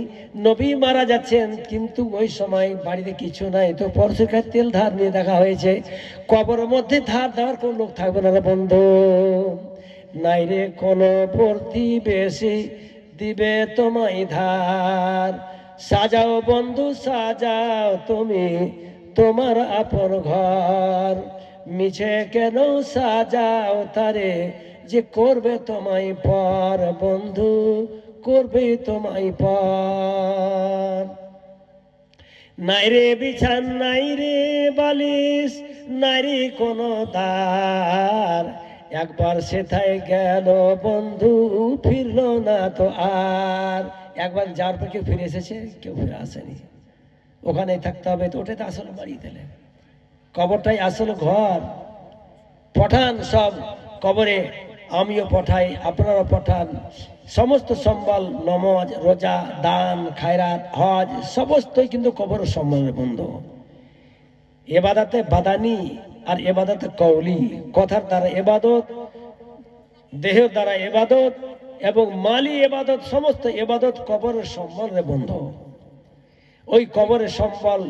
নবী মারা যাচ্ছেন কিন্তু ওই সময় বাড়িতে কিছু নাই, তো পরশের কাছে তেল ধার নিয়ে দেখা হয়েছে। কবরের মধ্যে ধার দেওয়ার কোন লোক থাকবে না বন্ধু। নাই রে কোনো প্রতিবেশী দিবে তোমায় ধার, সাজাও বন্ধু সাজাও তুমি তোমার আপন ঘর। মিছে কেন সাজাও তারে যে করবে তোমায় পর, বন্ধু করবে তোমায় পর। নাই রে বিছান, নাই রে বালিশ, নাই রে কোনো দ্বার। একবার সেথায় গেল বন্ধু, ফিরলো না তো আর। একবার যাওয়ার পর কেউ ফিরে এসেছে? কেউ ফিরে আসেনি। ওখানেই থাকতে হবে। তো ওটাই তো আসল বাড়ি, দিলে কবরটাই আসল ঘর। পঠান সব কবরে, আমিও পঠাই, আপনারাও পঠান। সমস্ত সম্বল, নমাজ, রোজা, দান, খায়রাত, হজ সমস্তই কিন্তু কবর সম্বলের বন্ধু। এবাদাতে বাদানি আর এবাদাতে কওলি, কথার দ্বারা এবাদত, দেহের দ্বারা এবাদত এবং মালি এবাদত, সমস্ত এবাদত কবরের সম্বলের বন্ধু। ওই কবরের সম্বল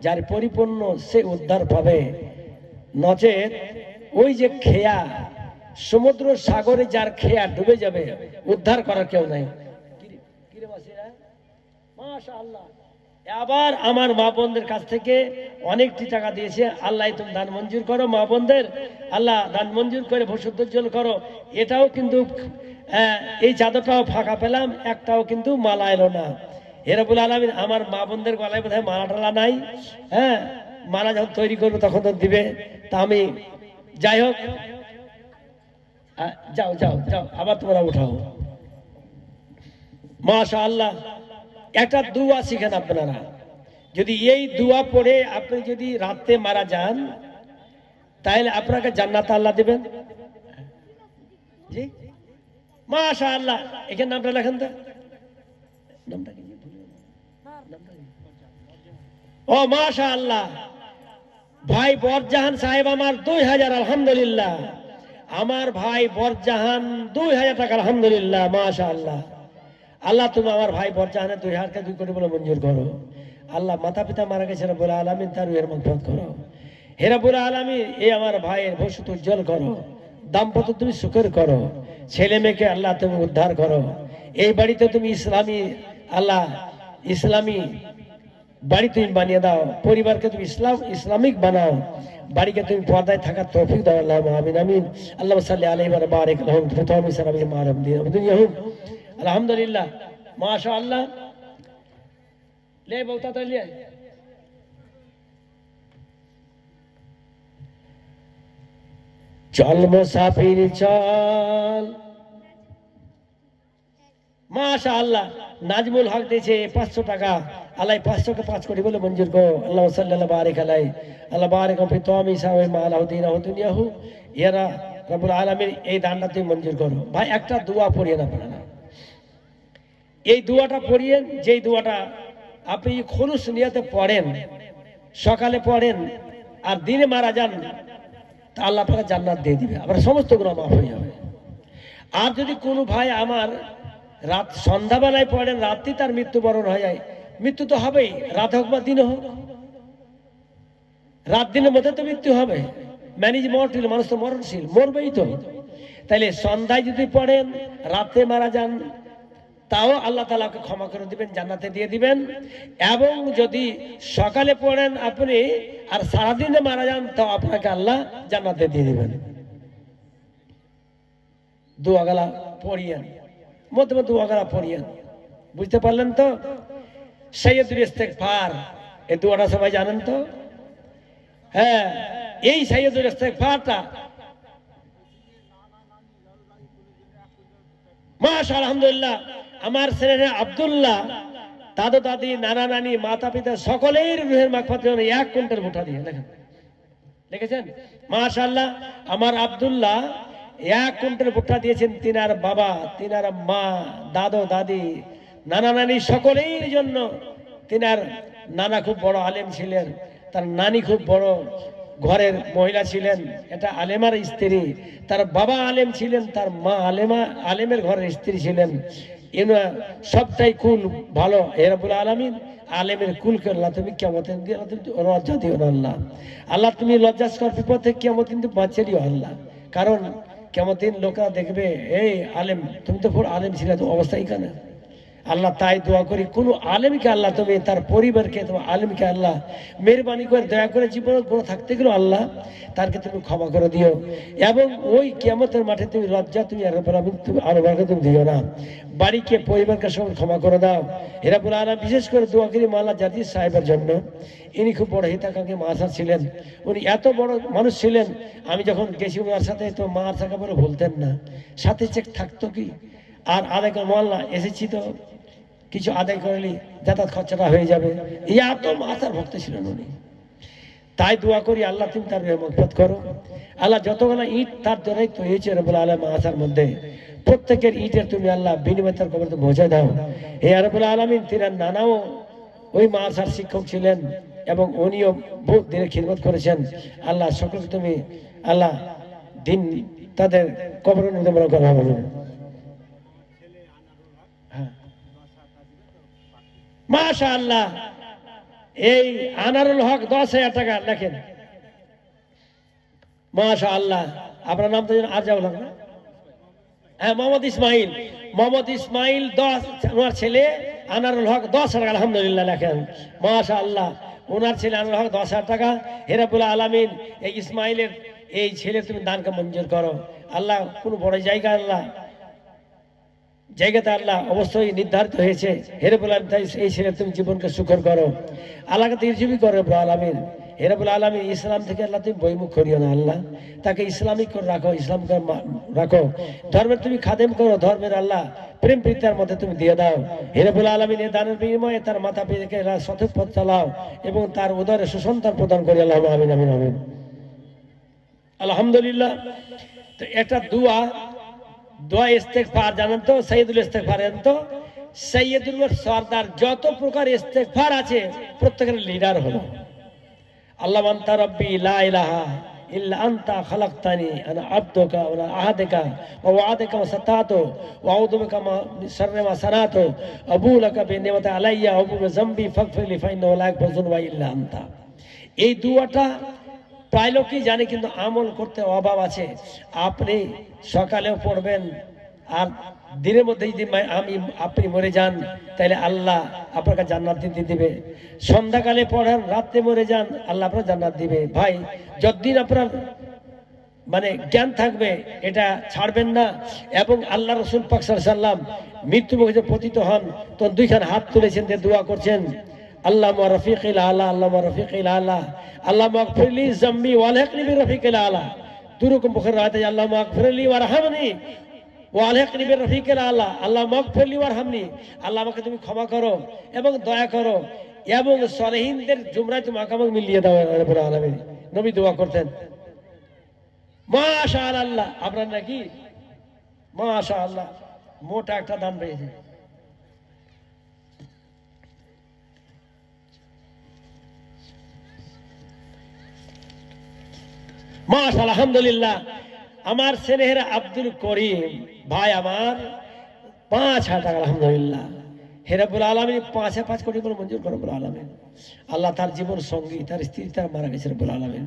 যার পরিপূর্ণ, সে উদ্ধার পাবে। নচেত ওই যে খেয়া, সমুদ্র সাগরে যার খেয়া ডুবে যাবে, উদ্ধার করার কেউ নাই। মাশাআল্লাহ। আবার আমার মা বোনদের কাছ থেকে অনেকটি টাকা দিয়েছে। আল্লাহ তুমি দান মঞ্জুর করো, মা বোনদের আল্লাহ দান মঞ্জুর করে ভবিষ্যৎ উজ্জ্বল করো। এটাও কিন্তু এই চাদরটাও ফাঁকা পেলাম, একটাও কিন্তু মালা এলো না। রব্বুল আলামিন আমার মা বোনদের গলায় বোধহয় মালা টালা নাই। হ্যাঁ, মালা যখন তৈরি করবো তখন তো দিবে। তা আমি যাই হোক, যাও যাও যাও, আবার তোমরা উঠাও। মাশাআল্লাহ। একটা দুয়া শিখেন আপনারা। যদি এই দুয়া পড়ে আপনি যদি রাতে মারা যান, তাহলে আপনাকে জান্নাত আল্লাহ দেবেন। জি, মাশাআল্লাহ। এখানে নামটা লেখেন তো, নামটা কি? ও মাশাআল্লাহ। ভাই বরজাহান সাহেব আমার 2000, আলহামদুলিল্লাহ। আমার ভাই বরজাহান 2000 টাকা, আলহামদুলিল্লাহ, মাশাআল্লাহ। আল্লাহ তুমি আমার ভাই বরজাহানের 2000কে 2 কোটি বলে মঞ্জুর করো। আল্লাহ মাতা পিতা মারা গেছে, রব্বুল আলামিন তার রুহের মাগফিরাত করো। হে রব্বুল আলামিন, এই আমার ভাইয়ের ভবিষ্যৎ উজ্জ্বল করো, দাম্পত্য তুমি সুখের করো, ছেলে মেয়েকে আল্লাহ তুমি উদ্ধার করো। এই বাড়িতে তুমি ইসলামী, আল্লাহ ইসলামী বাড়ি তুমি বানিয়ে দাও, পরিবারকে তুমি ইসলামিক বানাও, বাড়িকে তুমি পর্দায় থাকার তৌফিক দাও। আল্লাহ আমিন আমিন। আল্লাহ সাল্লি আলাইহি ওয়া বারিক লাহুম ফি তাওমি সারাবি মারাম দিন দুনিয়াহুম। আলহামদুলিল্লাহ, মাশাআল্লাহ। ले बोलता तो ले चल मुसाफिर चल। মাশাআল্লাহ। নাজমুল হক দিয়েছে 500 টাকা। আল্লাহ 500 কে 5 কোটি বলে মঞ্জুর করো। আল্লাহ সাল্লাল্লাহু বারিক আলাইহি, আল্লাহ বারিক ফি তাওমি সাওয়া মা আলাউদ্দিনাহু দুনিয়াহু। ইয়ারা রব্বুল আলামিন এই দানটা তুমি মঞ্জুর করো। ভাই একটা দোয়া পড়িয়ে না পড়া, এই দোয়াটা পড়িয়েন, যেই দোয়াটা আপনি খুলুস নিয়তে পড়েন, সকালে পড়েন আর দিনে মারা যান, তা আল্লাহ আপনাকে জান্নাত দিয়ে দিবে, আপনার সমস্ত গুনাহ মাফ হয়ে যাবে। আর যদি কোনো ভাই আমার রাত সন্ধ্যাবেলায় পড়েন, রাত্রি তার মৃত্যুবরণ হয়ে যায়, মৃত্যু তো হবেই, রাত হোক বা দিনে হোক, রাত দিনের মধ্যে তো মৃত্যু হবে। ম্যানেজ মরটিল, মানুষ তো মরণশীল, মরবেই তো। তাইলে সন্ধ্যায় যদি পড়েন, রাতে মারা যান, তাও আল্লাহ তাআলাকে ক্ষমা করে দিবেন, জান্নাতে দিয়ে দিবেন। এবং যদি সকালে পড়েন আপনি আর সারাদিনে মারা যান, তাও আপনাকে আল্লাহ জান্নাতে দিয়ে দিবেন। দোয়াগালা পড়িয়েন, মধ্যে মধ্যে দোয়াগালা পড়িয়েন। বুঝতে পারলেন তো? সাইয়্যিদুল ইস্তেগফার, এই দোয়াটা সবাই জানেন তো? হ্যাঁ, এই সাইয়্যিদুল ইস্তেগফারটা মাশাআল্লাহ, আলহামদুলিল্লাহ। আমার ছেলে আব্দুল্লাহ, দাদু দাদি, নানা নানি, মাতা পিতা সকলের রুহের মাগফিরাতের জন্য 1 কুইন্টাল ভুট্টা দিয়ে দেখেন, দেখেছেন? মাশাআল্লাহ। আমার আব্দুল্লাহ 1 কুইন্টাল ভুট্টা দিয়েছেন। তিনার বাবা, তিনার মা, দাদু দাদি, নানা নানি সকলের জন্য। তিনার নানা খুব বড় আলেম ছিলেন, তার নানি খুব বড় ঘরের মহিলা ছিলেন, এটা আলেমার স্ত্রী। তার বাবা আলেম ছিলেন, তার মা আলেমা, আলেমের ঘরের স্ত্রী ছিলেন। এনা সবটাই কুল ভালো। হে রব্বুল আলামিন, আলেমের কুলকে আল্লাহ তুমি কিয়ামতের দিন লজ্জা দিও না আল্লাহ। আল্লাহ তুমি লজ্জাস্কর বিপদ থেকে কিয়ামতের দিন বাঁচিয়ে দিও আল্লাহ। কারণ কিয়ামতের দিন লোকেরা দেখবে, এই আলেম, তুমি তো পুরো আলেম ছিলে, তো অবস্থা এখানে। আল্লাহ তাই দোয়া করি কোন আলেমকে আল্লাহ তুমি তার পরিবারকে তোমার আলেমকে আল্লাহ মেহরবানি করে দয়া করে জীবনে গুণ থাকতে গেলেও আল্লাহ তারকে তুমি ক্ষমা করে দিও এবং ওই কিয়ামতের মাঠে তুমি লজ্জা তুমি আরো তুমি দিও না। বাড়িকে পরিবারকে সব ক্ষমা করে দাও। এরা বলে আল্লাহ বিশেষ করে দোয়া করি মাল্লা জাতির সাহেবের জন্য। ইনি খুব বড় হিতাকাঙ্ক্ষী মাদ্রাসা ছিলেন, উনি এত বড় মানুষ ছিলেন। আমি যখন গেছি ওনার সাথে তো মাদ্রাসা বলে বলতেন না, সাথে চেক থাকতো কি আর আদায় করে মোল্লা এসেছি তো কিছু আদায় করলি যাতায়াত খরচাটা হয়ে যাবে, এত মাথার ভক্ত ছিলেন উনি। তাই দোয়া করি আল্লাহ তুমি তার মহব্বত করো। আল্লাহ যতগুলো ইট তার দ্বারাই তো হয়েছে রব্বুল আলামিন মাদ্রাসার মধ্যে প্রত্যেকের ইটের তুমি আল্লাহ বিনিময় তার কবর তো পৌঁছে দাও। হে রব্বুল আলামিন তিনার নানাও ওই মাদ্রাসার শিক্ষক ছিলেন এবং উনিও বহুত দিনের খিদমত করেছেন। আল্লাহ সকলকে তুমি আল্লাহ দিন তাদের কবরের মধ্যে মনে করা হবে। মাশাআল্লাহ, এই আনারুল হক 10,000 টাকা লেখেন। মাশাআল্লাহ, আপনার নাম তো আর যাও না? হ্যাঁ, মোহাম্মদ ইসমাইল। মোহাম্মদ ইসমাইল 10, ওনার ছেলে আনারুল হক 10,000 টাকা আলহামদুলিল্লাহ লেখেন। মাশাআল্লাহ, ওনার ছেলে আনারুল হক 10,000 টাকা। হে রব্বুল আলামিন এই ইসমাইলের এই ছেলে তুমি দানকে মঞ্জুর করো আল্লাহ। কোন বড় জায়গা আল্লাহ জায়গাতে আল্লাহ অবশ্যই নির্ধারিত হয়েছে। হে রব্বুল আলামিন তাই এই ছেলে তুমি জীবনকে সুখর করো, আল্লাহকে তিরজীবী করো রব্বুল আলামিন। হে রব্বুল আলামিন ইসলাম থেকে আল্লাহ তুমি বইমুখ করিও না আল্লাহ, তাকে ইসলামিক করে রাখো, ইসলামকে রাখো, ধর্মের তুমি খাদেম করো, ধর্মের আল্লাহ প্রেম প্রীতার মধ্যে তুমি দিয়ে দাও। হে রব্বুল আলামিন এই দানের বিনিময়ে তার মাথা পিতাকে সঠিক পথ চালাও এবং তার উদরে সুসন্তান প্রদান করি আল্লাহ আমিন আমিন আমিন। আলহামদুলিল্লাহ। তো একটা দোয়া ইস্তেগফার জানেন তো? সাইয়্যিদুল ইস্তেগফার জানেন তো? সাইয়্যিদুল সরদার যত প্রকার ইস্তেগফার আছে প্রত্যেকের লিডার হলো আল্লাহু আনতা রাব্বি লা ইলাহা ইল্লা আনতা খালাকতানি আনা আবদুকা ওয়া আহাদুকা ওয়া ওয়াদাকা ওয়া সাতাতু ওয়া আউযু বিকা মিন শাররি মা সানাতু আবু লাকা বিনিমাতি আলাইয়া ওয়া আবু যামবি ফাগফিরলি ফাইন্নাহু লা ইয়াগফিরু যুনুবা ইল্লা আনতা। এই দুয়াটা প্রায় লোকই জানে কিন্তু আমল করতে অভাব আছে। আপনি সকালেও পড়বেন আর দিনের মধ্যে যদি আপনি মরে যান তাহলে আল্লাহ আপনাকে জান্নাত দিতে দিবে। সন্ধ্যাকালে পড়েন, রাত্রে মরে যান, আল্লাহ আপনার জান্নাত দিবে। ভাই যতদিন আপনার মানে জ্ঞান থাকবে এটা ছাড়বেন না। এবং আল্লাহ রাসূল পাক সাল্লাল্লাহু আলাইহি ওয়াসাল্লাম মৃত্যু মুখে পতিত হন তখন দুইখান হাত তুলেছেন, দিয়ে দোয়া করছেন আল্লাহুম্মা রাফিকিল আলা, আল্লাহুম্মা রাফিকিল আলা, আল্লাহুম্মা আগফিরলি যামবি ওয়ালহিকনি বিরাফিকিল আলা। দুরকম বুখারী রাতে আল্লাহুম্মা আগফিরলি ওয়ারহামনি ওয়ালহিকনি বিরাফিকিল আলা, আল্লাহুম্মা আগফিরলি ওয়ারহামনি, আল্লাহ আমাকে তুমি ক্ষমা করো এবং দয়া করো এবং সলিহিনদের জুমরায় তুমি আমাকে মিলিয়ে দাও রব্বুল আলামিন। নবী দোয়া করতেন। মাশাআল্লাহ, আপনার নাকি মাশাআল্লাহ মোটা একটা দান পেয়েছে। মাশাআল্লাহ, আলহামদুলিল্লাহ। আমার স্নেহের আব্দুল করিম ভাই আমার 5,000 টাকা আলহামদুলিল্লাহ। হে রব্বুল আলামিন 5 কোটি করে মঞ্জুর করো রব্বুল আলামিন। আল্লাহ তার জীবন সঙ্গী, তার স্ত্রী তার মারা গেছে রব্বুল আলামিন।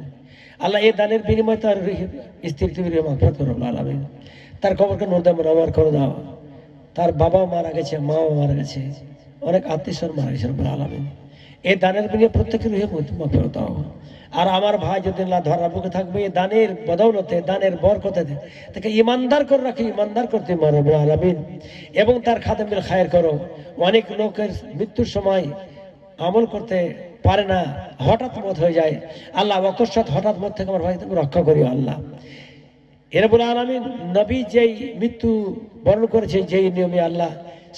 আল্লাহ এই দানের বিনিময়ে তার স্ত্রী তুমি মাগফিরাত করো রব্বুল আলামিন। তার কবরকে নূরে মুনাওয়ার করে দাও। তার বাবাও মারা গেছে, মাও মারা গেছে, অনেক আত্মীয়স্বজন মারা গেছে রব্বুল আলামিন। এই দানের বিনিময়ে প্রত্যেকের মাগফিরাত দাও। আর আমার ভাই যদি আল্লাহ ধরা বুকে থাকবে এই দানের বদৌলতে, দানের বরকতে তাকে ইমানদার করে রাখি, ইমানদার করতে রব্বুল আলামিন এবং তার খাদেমুল খায়ের করো। অনেক লোকের মৃত্যুর সময় আমল করতে পারে না, হঠাৎ মত হয়ে যায়। আল্লাহ অকস্মাৎ হঠাৎ মত থেকে আমার ভাই তুমি রক্ষা করিও আল্লাহ। রব্বুল আলামিন নবী যেই মৃত্যু বরণ করেছে যেই নিয়মে আল্লাহ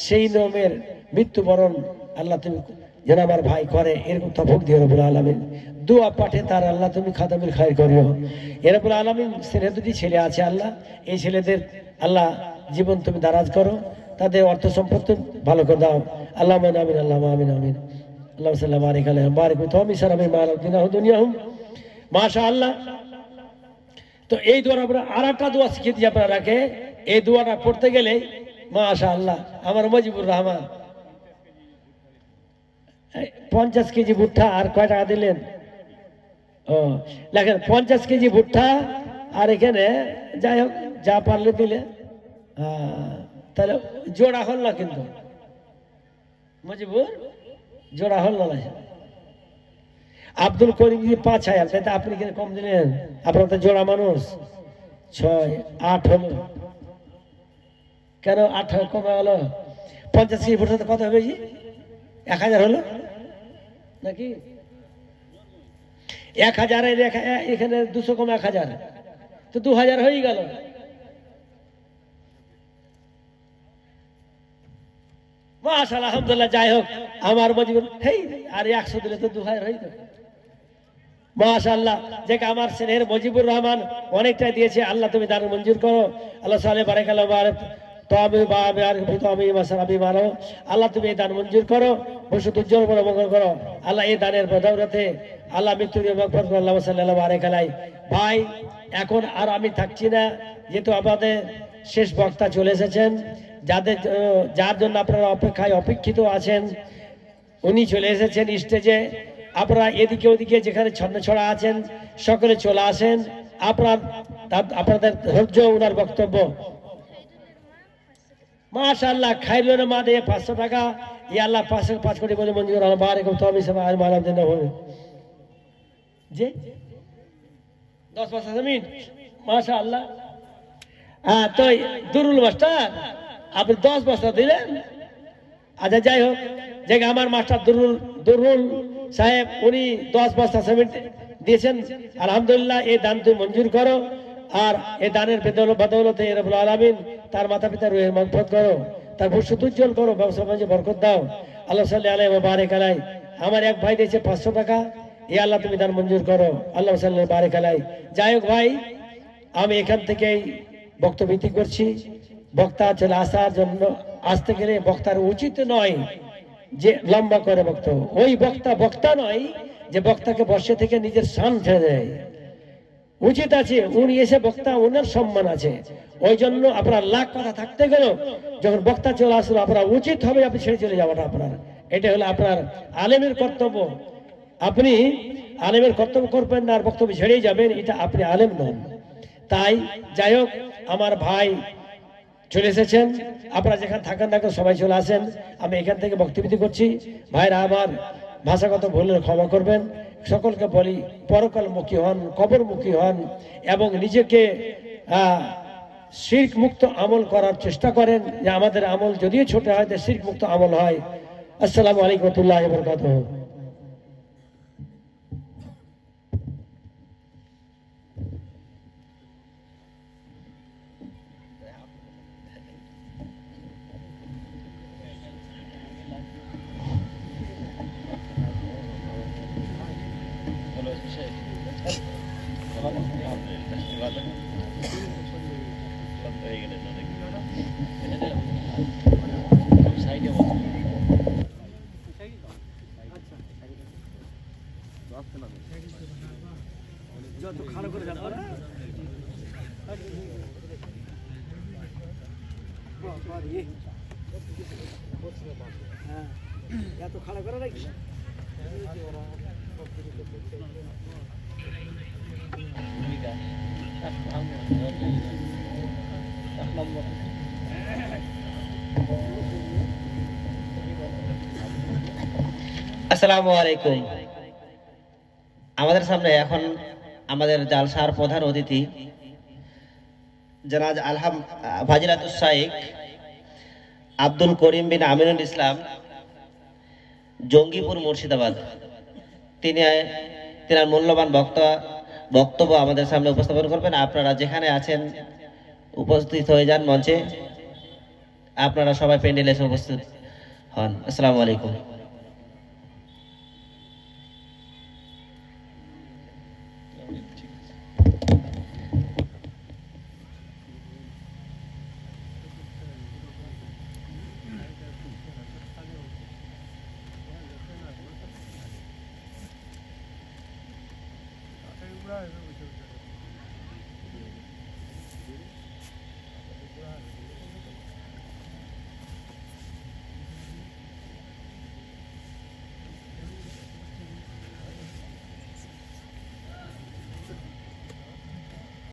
সেই নিয়মের মৃত্যু বরণ আল্লাহ তুমি যেন আমার ভাই করে এরকম তৌফিক দিও রব্বুল আলামিন। দোয়া পাঠে তার আল্লাহ তুমি খাদেমুল খায়ের করিও রব্বুল আলামিন। ছেলে দুটি ছেলে আছে আল্লাহ, এই ছেলেদের আল্লাহ জীবন তুমি দারাজ করো, তাদের অর্থ সম্পত্তি ভালো করে দাও আল্লাহ আমিন আল্লাহ আমিন আমিন। আল্লাহ সাল্লাল্লাহু আলাইহি ওয়া সাল্লাম বারিক তোমি সারামি মালাদিনাহু দুনিয়াহুম। মাশাআল্লাহ। তো এই দোয়া আমরা আরেকটা দোয়া শিখিয়ে দিই আপনারা রাখে। এই দোয়াটা পড়তে গেলে মাশাআল্লাহ আমার মজিবুর রহমান 50 কেজি ভুট্টা আর কয় টাকা দিলেন? ও লেখেন 50 কেজি ভুট্টা আর এখানে যাই হোক যা পারলে দিলে, তাহলে জোড়া হল না কিন্তু মজিবুর জোড়া হল না। আব্দুল করিম যদি 5,000, তাই তো আপনি কম দিলেন, আপনার তো জোড়া মানুষ 6, 8 হলো। কেন 8 কমে গেল? 50 কেজি ভোটাতে কত হবে? 1,000 হলো নাকি? 1,000 এখানে 200 কম 1,000, তো 2,000 হয়ে গেল। মাশাআল্লাহ, আলহামদুলিল্লাহ। যাই হোক, আমার মজিবুর আর 100 দিলে তো 2,000 হয়ে যাবে। মাশাআল্লাহ, যে আমার স্নেহের মজিবুর রহমান অনেকটাই দিয়েছে। আল্লাহ তুমি দান মঞ্জুর করো। আল্লাহ সালে বারাকাল্লাহ বারাক আল্লাহ তুমি এই দান মঞ্জুর করো, ভবিষ্যৎ উজ্জ্বল করো, মঙ্গল করো। আল্লাহ এই দানের বদৌলতে আল্লাহ মৃত্যুর আল্লাহ সাল্লাল্লাহু আলাইহি আলাই। ভাই, এখন আর আমি থাকছি না, যেহেতু আমাদের শেষ বক্তা চলে এসেছেন। যার জন্য আপনারা অপেক্ষায় অপেক্ষিত আছেন, উনি চলে এসেছেন স্টেজে। আপনারা এদিকে ওদিকে যেখানে ছন্নছড়া আছেন সকলে চলে আসেন। আপনাদের ধৈর্য, ওনার বক্তব্য। মাশাআল্লাহ, খাইলের মা দিয়ে 500 টাকা। ইয়া আল্লাহ 5 কোটি বলে মঞ্জুর আল্লাহ বারাকাতুহু তওবি সবা আর মানব দিন হবে যে 10 মিনিট। মাশাআল্লাহ। তো দুরুল মাস্টার আপনি 10 বছর দিলেন। আচ্ছা, যাই হোক, যে আমার মাস্টার দুরুল সাহেব, উনি 10 বস্তা সিমেন্ট দিয়েছেন। আলহামদুলিল্লাহ, এই দান তুমি মঞ্জুর করো। আর এই দানের বদৌলতে রব্বুল আলামিন তার মাতা পিতার রুহের মাগফিরাত করো, তার ভবিষ্যৎ উজ্জ্বল করো, ব্যবসা বাণিজ্যে বরকত দাও। আল্লাহ সাল্লাল্লাহু আলাইহি ওয়া বারাক আলাই। আমার এক ভাই দিয়েছে 500 টাকা। এই আল্লাহ তুমি দান মঞ্জুর করো। আল্লাহ সাল্লাল্লাহু আলাইহি বারাক আলাই। যাই হোক ভাই, আমি এখান থেকেই বক্তব্য করছি। বক্তা চলে আসার জন্য আসতে গেলে বক্তার উচিত নয় যে লম্বা করে বক্তব্য। ওই বক্তা নয় যে বক্তাকে বসে থেকে নিজের শান ছেড়ে দেয়। উচিত আছে উনি এসে বক্তা, ওনার সম্মান আছে। ওই জন্য আপনার লাখ কথা থাকতে গেল, যখন বক্তা চলে আসলো আপনার উচিত হবে আপনি ছেড়ে চলে যাওয়াটা আপনার। এটা হলো আপনার আলেমের কর্তব্য। আপনি আলেমের কর্তব্য করবেন না আর বক্তব্য ছেড়েই যাবেন, এটা আপনি আলেম নন। তাই যাই হোক, আমার ভাই চলে এসেছেন। আপনারা যেখানে থাকেন না সবাই চলে আসেন। আমি এখান থেকে বক্তব্য করছি। ভাইরা আমার, ভাষাগত ভুলের ক্ষমা করবেন। সকলকে বলি, পরকালমুখী হন, কবরমুখী হন এবং নিজেকে শিরক মুক্ত আমল করার চেষ্টা করেন। যে আমাদের আমল যদিও ছোট হয়, শিরক মুক্ত আমল হয়। আসসালামু আলাইকুম ওয়া রাহমাতুল্লাহি ওয়া বারাকাতুহু। আসসালামু আলাইকুম। আমাদের সামনে এখন আমাদের জালসার প্রধান অতিথি জনাব ফাজিলাতুস শাইখ আব্দুল করিম বিন আমিনুল ইসলাম, জঙ্গিপুর, মুর্শিদাবাদ। তিনার মূল্যবান বক্তব্য আমাদের সামনে উপস্থাপন করবেন। আপনারা যেখানে আছেন উপস্থিত হয়ে যান মঞ্চে। আপনারা সবাই প্যান্ডেলে এসে উপস্থিত হন। আসসালামু আলাইকুম।